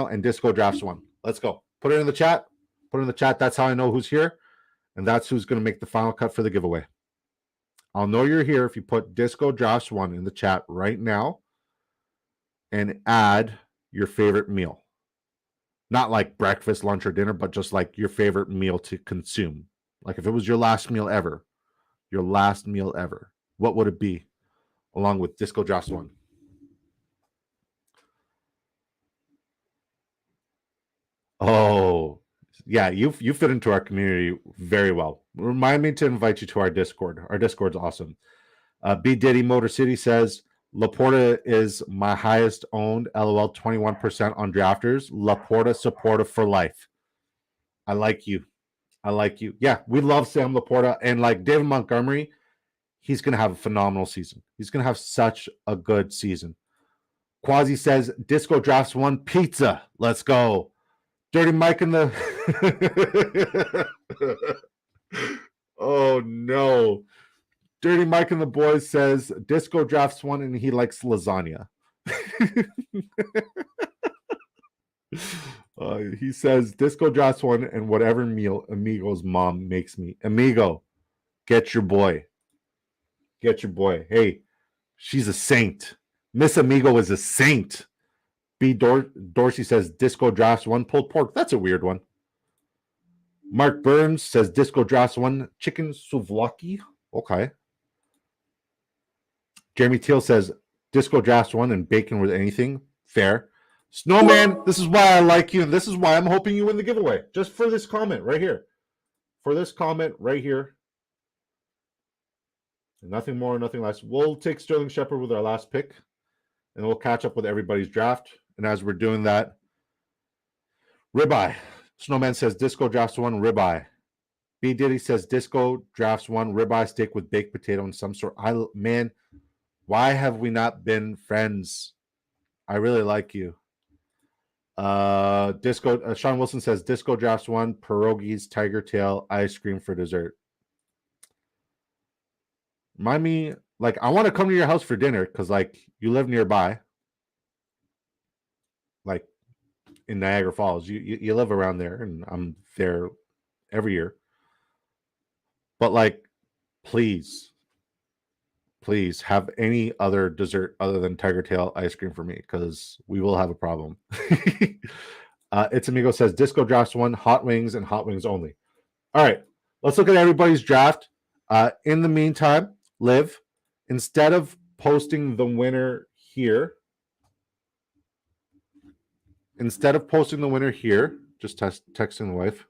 and Disco Drafts 1. Let's go. Put it in the chat. That's how I know who's here. And that's who's going to make the final cut for the giveaway. I'll know you're here if you put Disco Drafts 1 in the chat right now and add your favorite meal. Not like breakfast, lunch, or dinner, but just like your favorite meal to consume. Like if it was your last meal ever, what would it be along with Disco Drafts 1? Oh, yeah, you fit into our community very well. Remind me to invite you to our Discord. Our Discord's awesome. B Diddy Motor City says Laporta is my highest owned. LOL, 21% on drafters. Laporta supportive for life. I like you. I like you. Yeah, we love Sam Laporta, and like David Montgomery, he's gonna have a phenomenal season. He's gonna have such a good season. Quasi says Disco drafts one pizza. Let's go. Dirty Mike in the oh no. Dirty Mike and the boys says Disco drafts one and he likes lasagna. He says Disco drafts one and whatever meal Amigo's mom makes me. Amigo, get your boy. Get your boy. Hey, she's a saint. Miss Amigo is a saint. B. Dorsey says Disco drafts one pulled pork. That's a weird one. Mark Burns says Disco drafts one chicken souvlaki. Okay. Jeremy Teal says Disco drafts one and bacon with anything. Fair. Snowman, this is why I like you, and this is why I'm hoping you win the giveaway. Just for this comment right here. For this comment right here. And nothing more, nothing less. We'll take Sterling Shepard with our last pick, and we'll catch up with everybody's draft. And as we're doing that, ribeye. Snowman says Disco drafts one ribeye. B Diddy says Disco drafts one ribeye steak with baked potato and some sort. Man, why have we not been friends? I really like you. Disco. Sean Wilson says Disco drafts one pierogies, tiger tail, ice cream for dessert. Remind me, like, I want to come to your house for dinner because, like, you live nearby, like in Niagara Falls. You live around there, and I'm there every year. But like, please have any other dessert other than tiger tail ice cream for me because we will have a problem. It's Amigo says Disco drafts one hot wings and hot wings only. All right, let's look at everybody's draft. In the meantime, Liv, instead of posting the winner here, just texting the wife.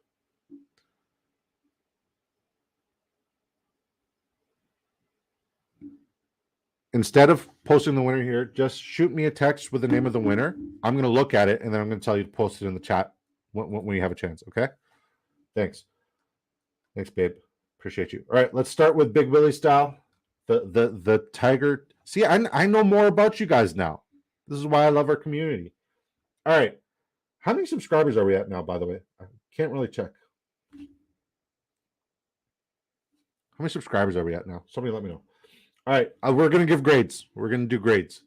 Instead of posting the winner here, just shoot me a text with the name of the winner. I'm going to look at it, and then I'm going to tell you to post it in the chat when you have a chance, okay? Thanks. Thanks, babe. Appreciate you. All right, let's start with Big Willie style. The Tiger. See, I know more about you guys now. This is why I love our community. All right. How many subscribers are we at now, by the way? I can't really check. How many subscribers are we at now? Somebody let me know. All right, we're going to give grades. We're going to do grades.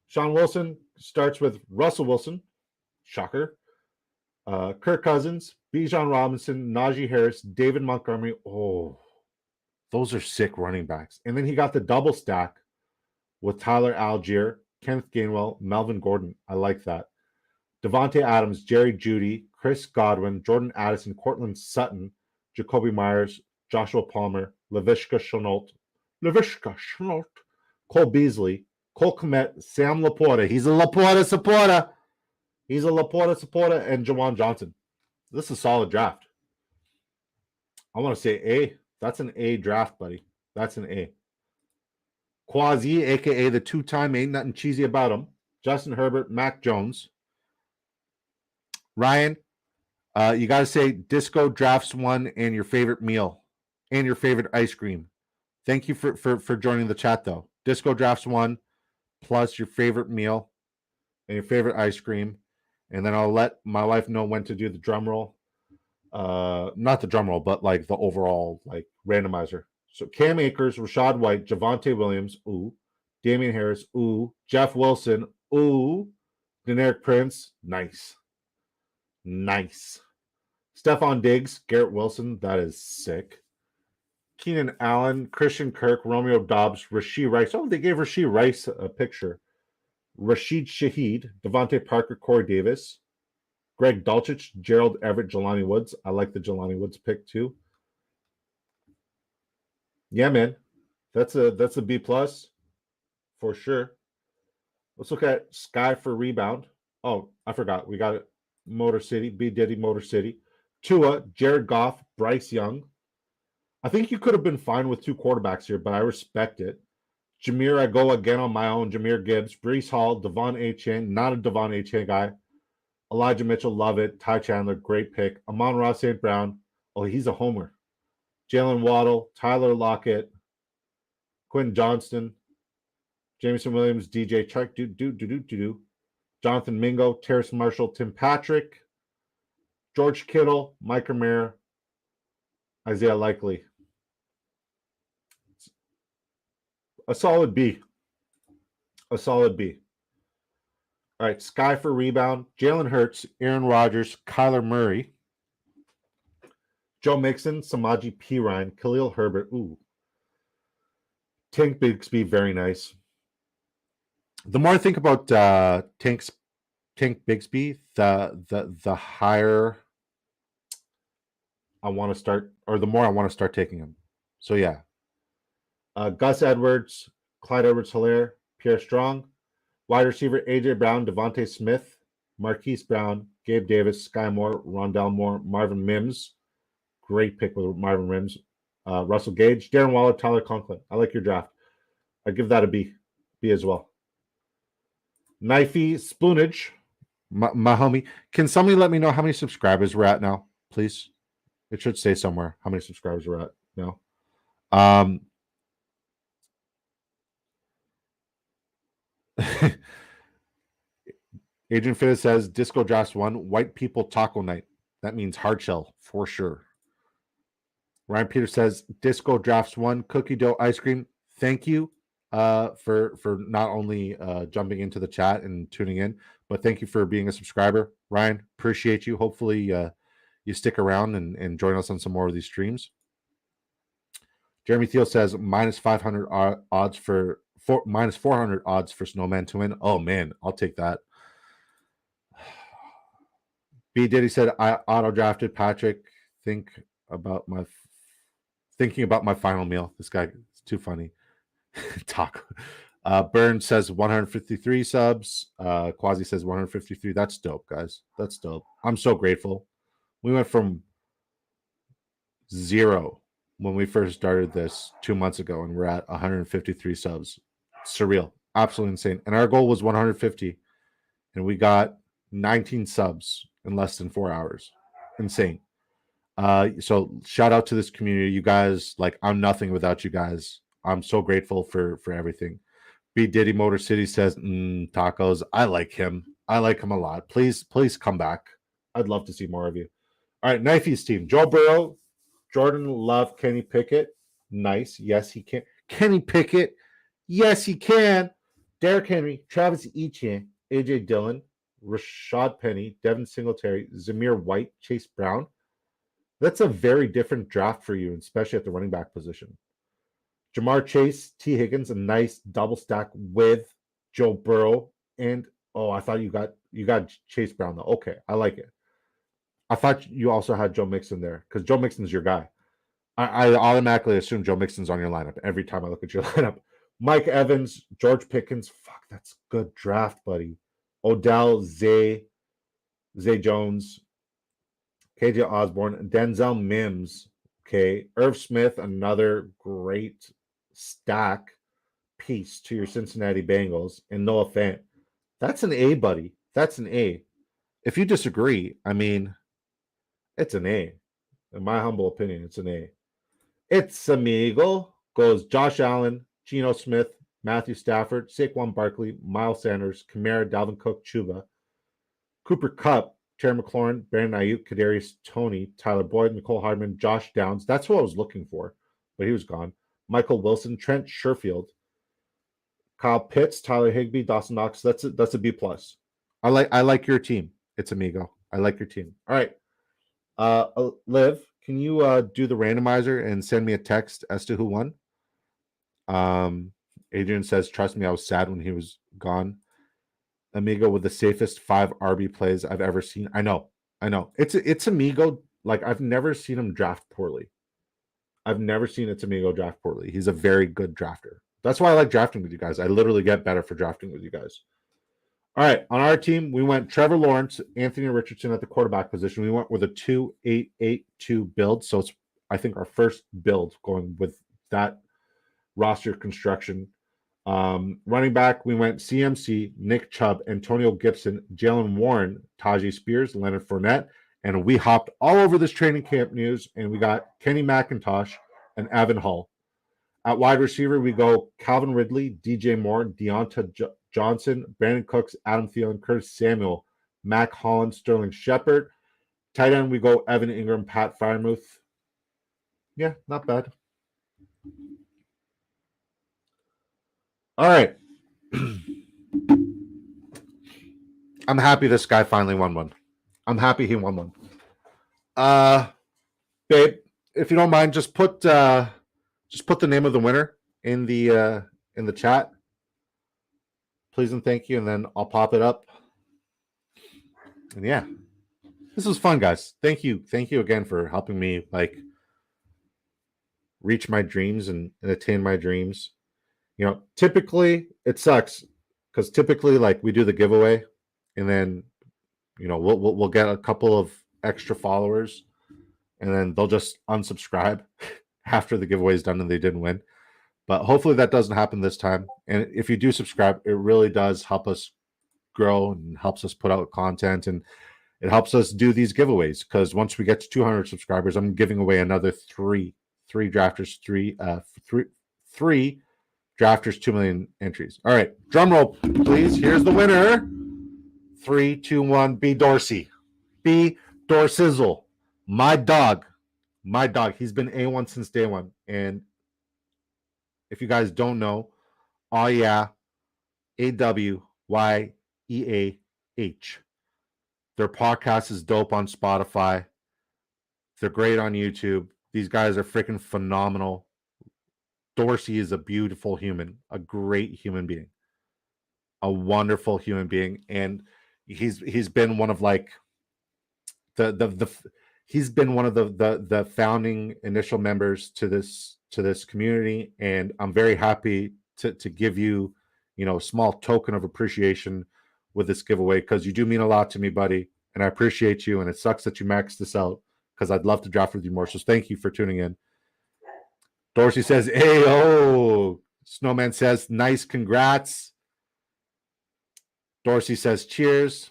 Sean Wilson starts with Russell Wilson. Shocker. Kirk Cousins, Bijan Robinson, Najee Harris, David Montgomery. Oh, those are sick running backs. And then he got the double stack with Tyler Algier, Kenneth Gainwell, Melvin Gordon. I like that. Devontae Adams, Jerry Jeudy, Chris Godwin, Jordan Addison, Cortland Sutton, Jacoby Myers, Joshua Palmer, Laviska Shenault, Cole Beasley, Cole Kmet, Sam Laporta. He's a Laporta supporter. And Jawan Johnson. This is a solid draft. I want to say A. That's an A draft, buddy. That's an A. Quasi, a.k.a. the two-time ain't nothing cheesy about him. Justin Herbert, Mac Jones. Ryan, you got to say Disco drafts one and your favorite meal and your favorite ice cream. Thank you for joining the chat, though. Disco drafts one plus your favorite meal and your favorite ice cream. And then I'll let my wife know when to do the drum roll. Not the drum roll, but like the overall like randomizer. So Cam Akers, Rachaad White, Javonte Williams, ooh. Damian Harris, ooh. Jeff Wilson, ooh. Deneric Prince, nice. Stephon Diggs, Garrett Wilson, that is sick. Keenan Allen, Christian Kirk, Romeo Doubs, Rashee Rice. Oh, they gave Rashee Rice a picture. Rashid Shaheed, Devontae Parker, Corey Davis, Greg Dulcich, Gerald Everett, Jelani Woods. I like the Jelani Woods pick too. Yeah, man. That's a B plus for sure. Let's look at Sky for rebound. Oh, I forgot. We got it. Motor City, B. Diddy, Motor City. Tua, Jared Goff, Bryce Young. I think you could have been fine with 2 quarterbacks here, but I respect it. Jameer, I go again on my own. Jameer Gibbs, Brees Hall, Devon Achane, not a Devon Achane guy. Elijah Mitchell, love it. Ty Chandler, great pick. Amon-Ra St. Brown, oh, he's a homer. Jalen Waddle, Tyler Lockett, Quentin Johnston, Jameson Williams, DJ Chark, Jonathan Mingo, Terrace Marshall, Tim Patrick, George Kittle, Mike Mayer, Isaiah Likely. A solid B. A solid B. All right, Sky for rebound. Jalen Hurts, Aaron Rodgers, Kyler Murray, Joe Mixon, Samaje Perine, Khalil Herbert. Ooh. Tank Bigsby, very nice. The more I think about Tank Bigsby, the higher I want to start, or the more I want to start taking him. So yeah. Gus Edwards, Clyde Edwards-Helaire, Pierre Strong, wide receiver AJ Brown, Devontae Smith, Marquise Brown, Gabe Davis, Sky Moore, Rondell Moore, Marvin Mims. Great pick with Marvin Mims. Russell Gage, Darren Waller, Tyler Conklin. I like your draft. I give that a B as well. Knifey Spoonage, my homie. Can somebody let me know how many subscribers we're at now, please? It should say somewhere how many subscribers we're at now. Adrian Fittis says Disco Drafts 1, White People Taco Night. That means hard shell for sure. Ryan Peters says Disco Drafts 1, Cookie Dough Ice Cream. Thank you for not only jumping into the chat and tuning in, but thank you for being a subscriber. Ryan, appreciate you. Hopefully you stick around and join us on some more of these streams. Jeremy Thiel says minus 500 odds for minus 400 odds for Snowman to win. Oh man, I'll take that. B Diddy said I auto drafted Patrick. Thinking about my final meal. This guy is too funny. Taco. Burns says 153 subs. Quasi says 153. That's dope, guys. That's dope. I'm so grateful. We went from 0 when we first started this 2 months ago, and we're at 153 subs. Surreal. Absolutely insane. And our goal was 150, and we got 19 subs in less than 4 hours. Insane. So shout out to this community. You guys, like, I'm nothing without you guys. I'm so grateful for everything. B Diddy Motor City says tacos. I like him. I like him a lot. Please come back. I'd love to see more of you. All right, Knifey's team. Joe Burrow, Jordan Love, Kenny Pickett. Nice. Yes, he can. Kenny Pickett. Yes, he can. Derrick Henry, Travis Etienne, AJ Dillon, Rashad Penny, Devin Singletary, Zamir White, Chase Brown. That's a very different draft for you, especially at the running back position. Jamar Chase, T. Higgins, a nice double stack with Joe Burrow. And I thought you got Chase Brown though. Okay, I like it. I thought you also had Joe Mixon there because Joe Mixon's your guy. I automatically assume Joe Mixon's on your lineup every time I look at your lineup. Mike Evans, George Pickens. Fuck, that's good draft, buddy. Odell, Zay Jones, KJ Osborne, Denzel Mims. Okay, Irv Smith, another great stack piece to your Cincinnati Bengals, and Noah Fant. That's an A, buddy. That's an A. If you disagree, I mean, it's an A. In my humble opinion, it's an A. It's amigo. Goes Josh Allen, Geno Smith, Matthew Stafford, Saquon Barkley, Miles Sanders, Kamara, Dalvin Cook, Chuba, Cooper Kupp, Terry McLaurin, Brandon Ayuk, Kadarius Toney, Tyler Boyd, Nicole Hardman, Josh Downs. That's who I was looking for, but he was gone. Michael Wilson, Trent Sherfield, Kyle Pitts, Tyler Higbee, Dawson Knox. That's a B plus. I like your team. It's amigo. I like your team. All right. Liv, can you do the randomizer and send me a text as to who won? Adrian says, trust me, I was sad when he was gone. Amigo with the safest 5 RB plays I've ever seen. I know. It's Amigo. Like, I've never seen him draft poorly. I've never seen It's Amigo draft poorly. He's a very good drafter. That's why I like drafting with you guys. I literally get better for drafting with you guys. All right, on our team, we went Trevor Lawrence, Anthony Richardson at the quarterback position. We went with a 2-8-8-2 build. So it's, I think, our first build going with that roster construction. Running back, we went CMC, Nick Chubb, Antonio Gibson, Jalen Warren, Tajay Spears, Leonard Fournette, and we hopped all over this training camp news, and we got Kenny McIntosh and Evan Hull. At wide receiver, we go Calvin Ridley, DJ Moore, Deonta Johnson, Brandon Cooks, Adam Thielen, Curtis Samuel, Mac Holland, Sterling Shepard. Tight end, we go Evan Ingram, Pat Freiermuth. Yeah, not bad. All right. I'm happy this guy finally won one. I'm happy he won one. Babe, if you don't mind, just put the name of the winner in the chat, please and thank you, and then I'll pop it up. And yeah, this was fun, guys. Thank you again for helping me like reach my dreams and attain my dreams. You know, typically it sucks because typically like we do the giveaway, and then you know we'll get a couple of extra followers, and then they'll just unsubscribe after the giveaway is done and they didn't win. But hopefully that doesn't happen this time. And if you do subscribe, it really does help us grow and helps us put out content, and it helps us do these giveaways, because once we get to 200 subscribers, I'm giving away another three drafters, three drafters, 2 million entries. All right, drum roll, please. Here's the winner. 3, 2, 1. B Dorsey. B Dorsizzle. My dog. He's been A1 since day one. And if you guys don't know, oh yeah, AWYEAH. Their podcast is dope on Spotify. They're great on YouTube. These guys are freaking phenomenal. Dorsey is a beautiful human, a great human being, a wonderful human being, and he's been one of like he's been one of the founding initial members to this community, and I'm very happy to give you a small token of appreciation with this giveaway, because you do mean a lot to me, buddy, and I appreciate you. And it sucks that you maxed this out, because I'd love to draft with you more. So thank you for tuning in. Dorsey says, "Hey, oh." Snowman says, "Nice, congrats." Dorsey says, "Cheers."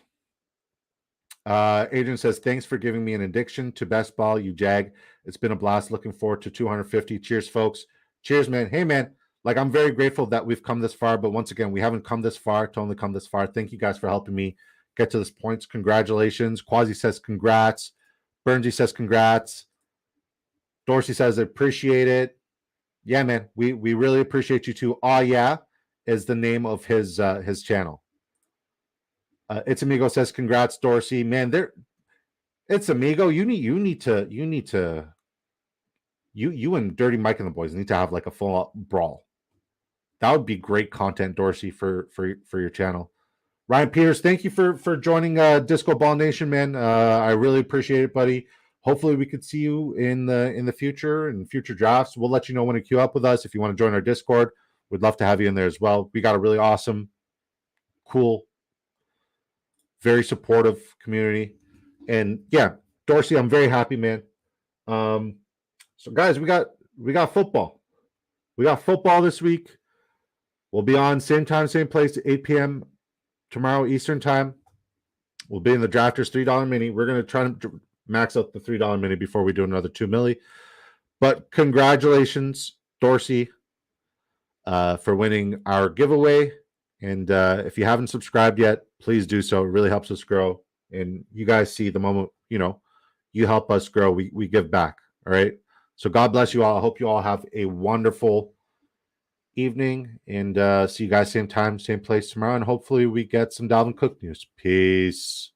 Adrian says, "Thanks for giving me an addiction to best ball, you jag. It's been a blast. Looking forward to 250. Cheers, folks." Cheers, man. Hey, man. Like, I'm very grateful that we've come this far, but once again, we haven't come this far to only come this far. Thank you guys for helping me get to this point. Congratulations. Quasi says, "Congrats." Bernsey says, "Congrats." Dorsey says, "I appreciate it." Yeah, man. We really appreciate you too. Oh yeah is the name of his channel. It's Amigo says, "Congrats, Dorsey." Man, it's Amigo. You and Dirty Mike and the boys need to have like a full brawl. That would be great content, Dorsey, for your channel. Ryan Peters, thank you for joining Disco Ball Nation, man. I really appreciate it, buddy. Hopefully we could see you in the future, in future drafts. We'll let you know when to queue up with us. If you want to join our Discord, we'd love to have you in there as well. We got a really awesome, cool, very supportive community. And yeah, Dorsey, I'm very happy, man. So guys, we got football. We got football this week. We'll be on same time, same place, 8 p.m. tomorrow Eastern time. We'll be in the Drafters $3 mini. We're going to try to max out the $3 mini before we do another 2 milli. But congratulations, Dorsey, for winning our giveaway. And if you haven't subscribed yet, please do so. It really helps us grow. And you guys see the moment, you help us grow, we give back. All right. So God bless you all. I hope you all have a wonderful evening, and see you guys same time, same place tomorrow. And hopefully we get some Dalvin Cook news. Peace.